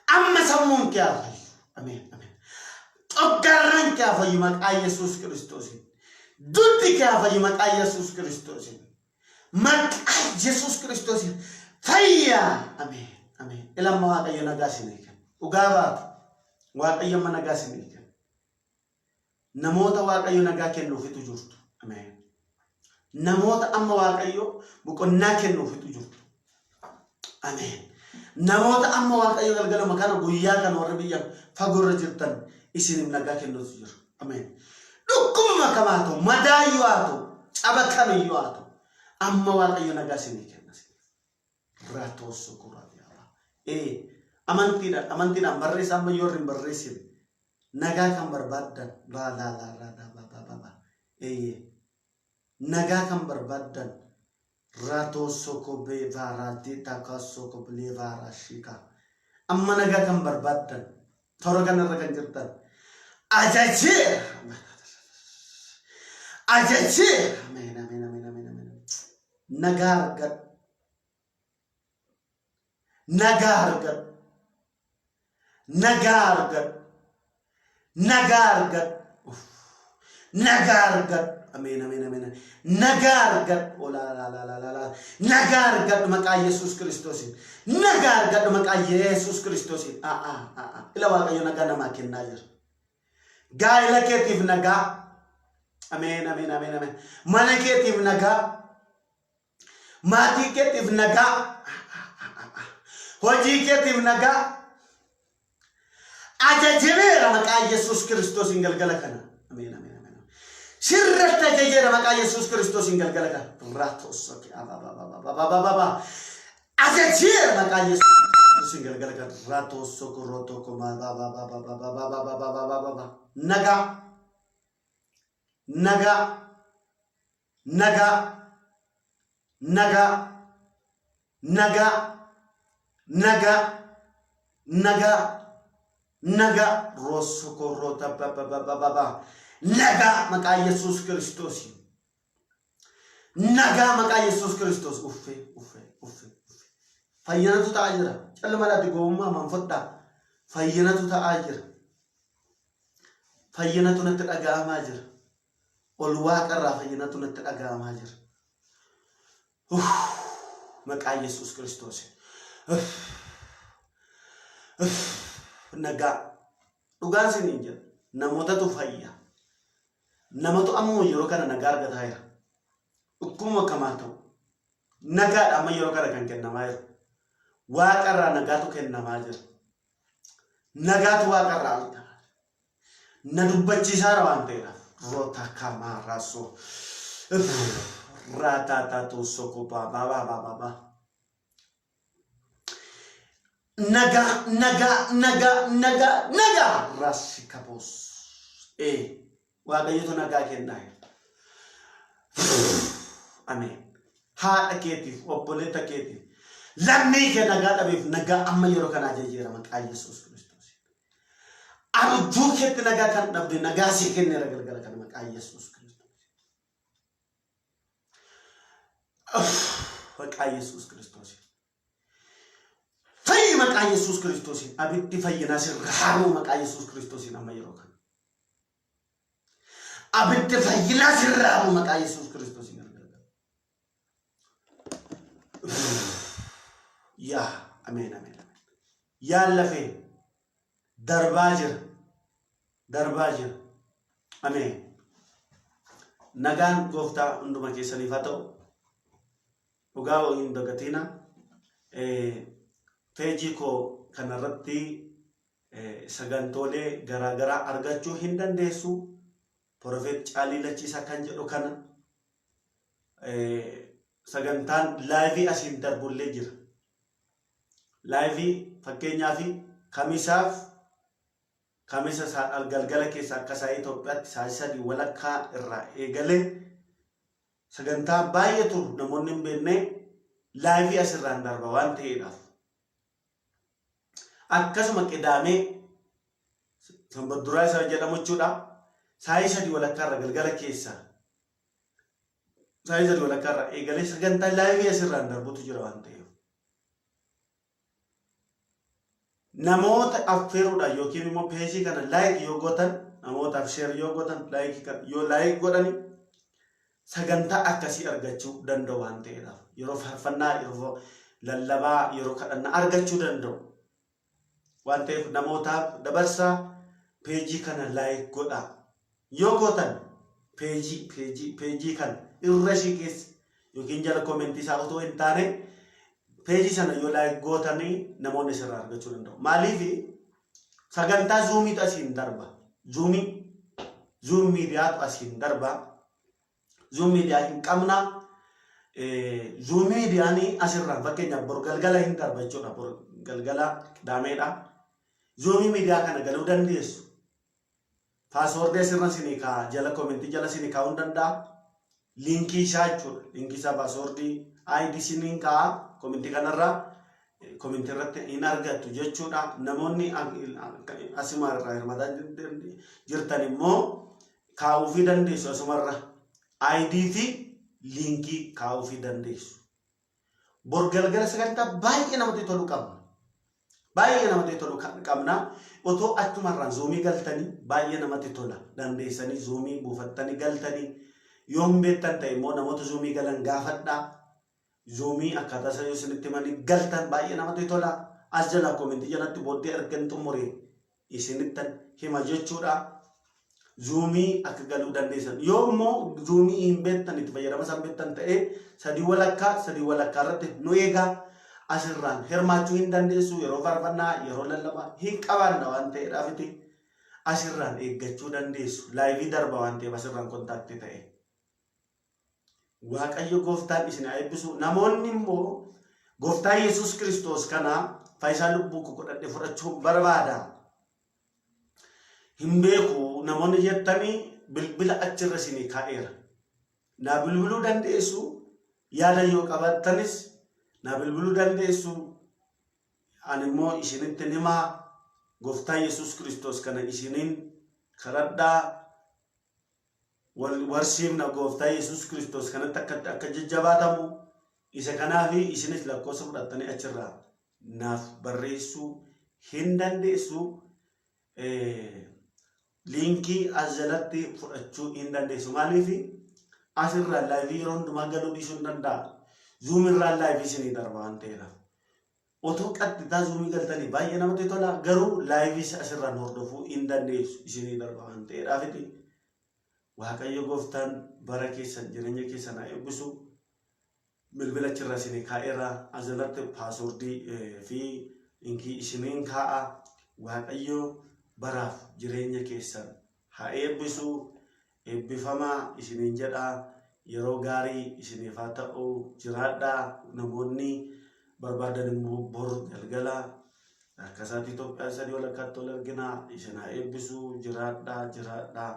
amma sammuun kee haa fayyu. Ameen. Xoggarraan kee haa fayyu maqaa Iyesuus Kiristoos. Dubbi kee haa fayyu maqaa Iyesuus Kiristoos. Maqaa Iyesuus Kiristoos. fayya amen amen ilamma waaqayyo nagaa isinii kenna dhugaa baatu waaqayyo amma nagaa isinii kenna namoota waaqayyo nagaa kennuufitu jirtu amen namoota amma waaqayyo boqonnaa kennuufitu jirtu amen namoota amma waaqayyo galgaluma kana guyyaa kana warra biyya fagorra jirtan isinim nagaa kennuutu jiru amen dhukkuma kamaatu madaayyuu haatu caba kamiyyuu haatu amma waaqayyo nagaa isinii kenna ratos sokuraatiyaa amantiidhaan barreessaa amma yoo hin barreessin nagaa kan barbaadan nagaa kan barbaadan ratos sokobe vaaraati takas sokoblee vaarashika amma nagaa kan barbaadan toora kanarra kan jirtan ajajee amen amen amen amen amen nagaa argadhu amen amen amen ola la la la la nagargat maqaa Yesus Kristosin nagargat maqaa Yesus Kristosin ila waaqayyo nagaa nama kennaa jira gaa'ela keetiif nagaa amen amen amen amen mana keetiif nagaa maatii keetiif nagaa hojii keetiif nagaa ajajameera maqaa Yesus Kristosin galgala kana amen amen amen sirratti ajajeera maqaa Yesus Kristosin galgala kana ratos ajajeera maqaa Yesus Kristosin galgala kana ratos sokoroto koma nagaa nagaa nagaa nagaa nagaa naga naga naga rosokorota baba naga maqaa Yesus Kristos naga maqaa Yesus Kristos uffe fayyinatu ta'aa jira callamadaatti gowwummaa manfodhaa fayyinatu ta'aa jira fayyinatu natti dhaga'amaa jira ol waaqarraa fayyinatu natti dhaga'amaa jira maqaa Yesus Kristos nagaa dhugaan isinii jira namootatu fayya namatu ammoo yeroo kana nagaa argataa jira dhukkuma kamaa ta'u nagaadha amma yeroo kana kan kennamaa jira waaqarraa nagaatu kennamaa jira nagaatu waaqarraa na dubbachiisaara waan ta'eedhaaf roota kamaa raasoo raataataatu sokopaa baabaa naga rasikapos waaqayyotu nagaa kennaa amen haadha keetiif obboleetta keetiif lammii kee nagaa dhabeef nagaa amma yeroo kana ajajeera maqaa Yesus Kristos arjuu keetti nagaa kan dhabde nagaa si kenneera galgala kana maqaa Yesus Kristos maqaa Yesus Kristos fayyi maqaa Yesus Kristos abiddi fayyinaa sirraa'uu maqaa Yesus Kristos amma yeroo kana abiddi fayyinaa sirraa'uu maqaa Yesus Kristos ya amen amen ya lafe darbaa jira amen nagaan gooftaa hunduma keessaniif haa ta'u dhugaa hin dagatina peejii koo kanarratti sagantoolee garaagaraa argachuu hin dandeessu Profeet Caalii Lachiisaa kan jedhu kana sagantaan laayivii asiin darbullee jira laayivii fakkeenyaaf kamisa galgala keessa akka saa Itoophiyaatti saa 3 walakkaa irraa eegalee sagantaa baay'eetu namoonni hin beekne laayivii asirraan darba waan ta'eedhaaf akkasuma qidaamee sanbadduraa isa jedhamu jechuudha saa 3 walakkaa irraa galgala keessa saa 3 walakkaa irraa eegalee sagantaa laayivii asirraan darbutu jira waan ta'eef namoota affeeruudha yookiin immoo peejii kana laayik yoo gootan namootaaf sheer yoo gootan yoo laayik godhani sagantaa akkasii argachuu danda'u waan ta'eedhaaf yeroo faarfannaa yeroo lallabaa yeroo kadhanna argachuu danda'u. Waan ta'eef namootaaf dabarsaa peejii kana like godha. Yoo gootan peejii kan irra ishii keessa yookiin jala komentii isaa otoo hin taane peejii sana yoo like gootanii namoonni sirraa argachuu danda'u. Maaliif sagantaa zuumiitu asiin darba. Zoom miidiyaatu asiin darba. Zoom miidiyaa hin qabna. Zoom miidiyaanii asirraan fakkeenyaaf bor galgala hin darba jechuudha. Bor galgala daameedha. Zoom miidiyaa kana galuu dandeessu. Paaswoordii asirra isinii kaa jala komentii jala isinii kaa'uu danda'a. Linkii isaa jechuudha. Linkii isaa paaswoordii ID isiniin kaa komentii kanarraa komentii irratti hin argattu jechuudha. Namoonni asuma irraa hirmataa jirtan immoo kaa'uufii dandeessu asumarra. ID fi linkii kaa'uufii dandeessu. Bor galgala sagantaa baay'ee namatti tolu qabna. Baay'ee namatti tolu qabna. Otoo achumarraan zoomii galtanii baay'ee namatti tola. Dandeessanii zoomii buufattanii galtanii yoo hin beektan ta'e immoo namoota zoomii galan gaafadhaa. Zoomii akkaataa isa yoo isinitti himanii galtan baay'ee namatti tola. As jala komentii jalatti booddee ergan xumuree isinittan hima jechuudha. Zoomii akka galuu dandeessan. Yoo immoo zoomii hin beektan itti fayyadama isaan beektan ta'e sadii walakkaa irratti nu eegaa. Asirraan hirmaachuu hin dandeessu yeroo faarfannaa yeroo lallabaa hin qabaanna waan ta'eedhaafiti asirraan eeggachuu dandeessu. Laayivii darba waan ta'eef asirraan kontaaktii ta'e. Waaqayyo gooftaan isin haa eebbisu. Namoonni immoo gooftaa Yesuus Kiristoos kana faayisaa lubbuu kukudhadhe fudhachuu barbaada. Hin beeku namoonni jettanii bilbila achirra isinii kaa'eera. Naa bilbiluu dandeessu yaada yoo qabattanis naa bilbiluu dandeessu. Ani immoo isinitti himaa gooftaa Yesuus Kiristoos kana isiniin kadhadhaa. Warsiifna gooftaa Yesuus Kiristoos kanatti akka jajjabaatamu isa kanaafi isinis lakkoofsa fudhattanii achirraa naaf barreessuu hin dandeessu. Linkii as jalatti fudhachuu hin dandeessu. Maaliif asirraa laayivii yeroo hundumaa galuu dhiisuu hin danda'a. Zoom irraa laayivii isinii darba waan ta'eedhaaf. Otoo qaxxitaa zoomii galtanii baay'ee namatti tola. Garuu laayivii asirraan hordofuu hin dandeessu isinii darba waan ta'eedhaafiti. Waaqayyo gooftaan bara keessan jireenya keessan haa eebbisu. Bilbila achirra isinii kaa'eera. As jalatti paaswoordii fi linkii isiniin kaa'a. Waaqayyo baraaf jireenya keessan haa eebbisu. Eebbifamaa isiniin jedha. Yeroo gaarii isiniif haa ta'u. Jiraadhaa. Namoonni barbaadan immoo bor galgala akkasaatti Itoophiyaa sadii walakkaatti ol argina. Isin haa eebbisu. Jiraadhaa.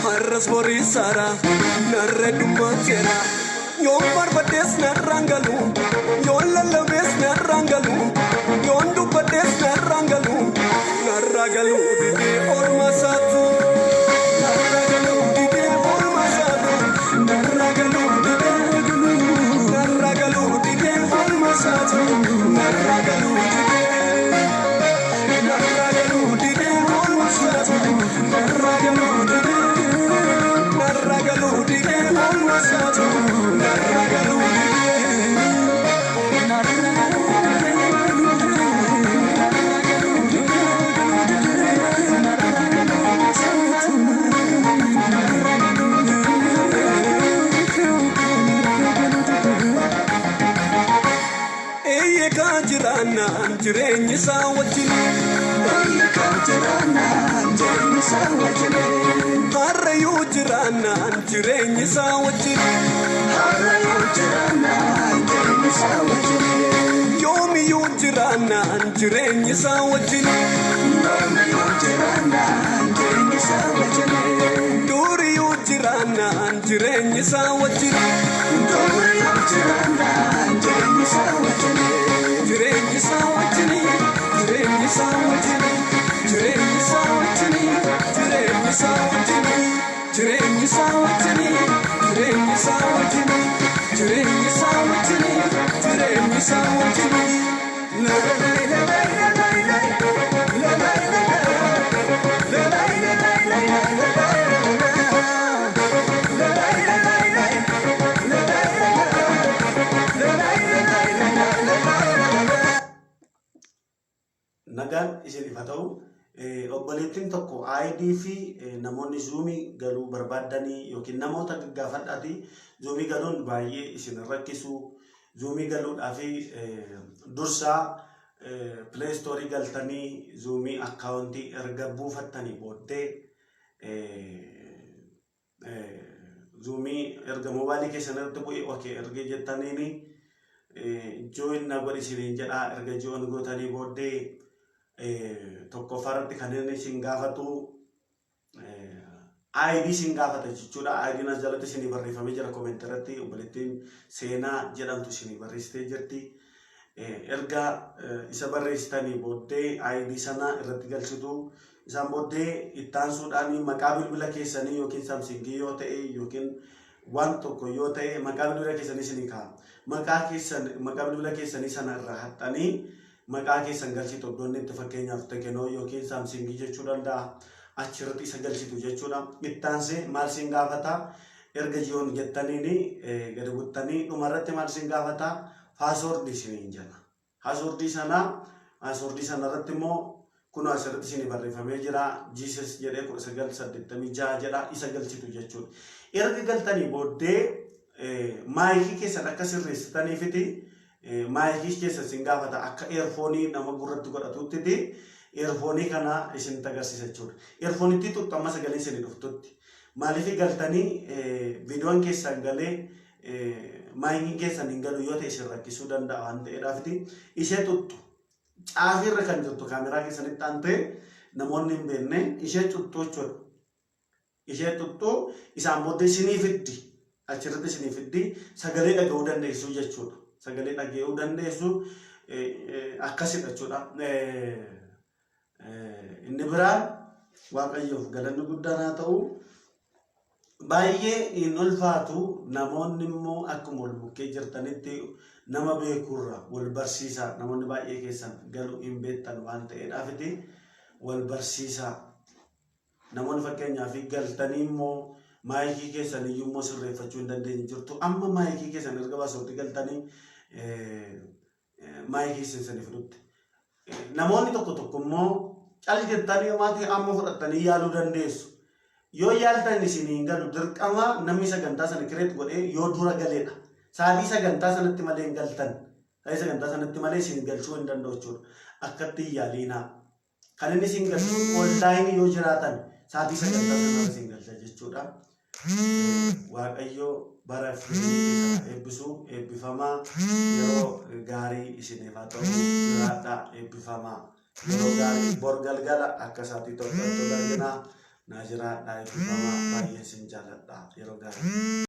Harras Borisara, Narredumatera. Yon barbades narrangalu, yon lalabes narrangalu, yon dupades narrangalu, narragalu dide ormasatu, narragalu dide ormasatu, narragalu dide ormasatu, narragalu dide ormasatu, narragalu dide ormasatu, narragalu dide. Jireenyi isaa wajjin harrayyuu jiraannaan jireenyi isaa wajjin yoomiyyuu jiraannaan jireenyi isaa wajjin duriyyuu jiraannaan jireenyi isaa wajjin jireenyi isaa wajjin jireenyi isaa nagaan isin ifa ta'u obboleettiin tokko ID fi namoonni zoomii galuu barbaadanii yookiin namoota gaggaafadhaati zoomii galuun baay'ee isin rakkisu zoomii galuudhaaf dursaa Play Store galtanii zoomii akkaawuntii erga buufattanii booddee zoomii erga mobaayilii keessan irratti bu'ee okay erga jettaniini join na godhi isiniin jedha erga join gootanii booddee tokko farratti kan inni isin gaafatu ID isin gaafata jechuudha. ID nas jalatti isin barreeffamee jira comment irratti obboleettiin seenaa jedhamtu isin barreessitee jirti. Erga isa barreessitanii booddee ID sana irratti galchitu isaan booddee ittaansuudhaan maqaa bilbila keessanii yookiin Samsung yoo ta'e yookiin waan tokko yoo ta'e maqaa bilbila keessanii isin kaa'a. Maqaa bilbila keessanii sana irraa haxxanii maqaa keessan galchitu iddoon itti fakkeenyaaf Teknoo yookiin Samsung jechuu danda'a. Achirratti isa galchitu jechuudha. Ittaansee maal sin gaafata erga jiyoon jettaniini gadi buttanii dhumarratti maal sin gaafata password isiniin jedha. Password sanarratti immoo kun asirratti isin barreeffamee jira. Jesus jedhee 1986 jedha isa galchitu jechuudha. Erga galtanii booddee maayikii keessan akka sirreessitaniifiti maayikii keessa sin gaafata akka earphone nama gurratti godhatutti earphone kana isin tagarsiisa jechuudha. Earphone itti tuttu amma sagalee isin dhuftutti. Maaliif galtanii viidiyoon keessan galee maayikiin keessan hin galu yoo ta'e isin rakkisuu danda'a waan ta'eedhaafiti ishee tuttu caafirra kan jirtu kaameraa keessanitti aantee namoonni hin beekne ishee tuttu jechuudha. Ishee tuttu isaan booddee isinii fiddi achirratti isinii fiddi sagalee dhaga'uu dandeessu jechuudha. Sagalee dhaga'uu dandeessu akkasidha jechuudha. Inni biraan waaqayyoof galanni guddaan haa ta'u baay'ee hin ulfaatu namoonni immoo akkuma wal bukkee jirtanitti nama beekurra wal barsiisa namoonni baay'ee keessan galu hin beektan waan ta'eedhaafiti wal barsiisa namoonni fakkeenyaaf galtanii immoo maayikii keessan iyyuu immoo sirreeffachuu hin dandeenye jirtu amma maayikii keessan erga baasootti galtanii maayikii keessan fudhutti namoonni tokko immoo cal jettanii maatii amma fudhattanii yaaluu dandeessu. Yoo yaaltan isiniin galu dirqama namni sagantaa sana kireet godhee yoo dura galeedha. Saatii sagantaa sanatti malee hin galtan. Saatii sagantaa sanatti malee isin galchuu hin danda'u jechuudha. Akkatti yaaliinaa. Kan inni isin galchu online yoo jiraatan saatii sagantaa sana isin galcha jechuudha. Waaqayyo bara firii eebbisuu eebbifamaa yeroo gaarii isiniif haa ta'u jiraadhaa eebbifamaa. Yeroo gaarii bor galgala akka saatii tokkotti argina. Najira dai mama bayi sin jalan dah, yeroo gaarii.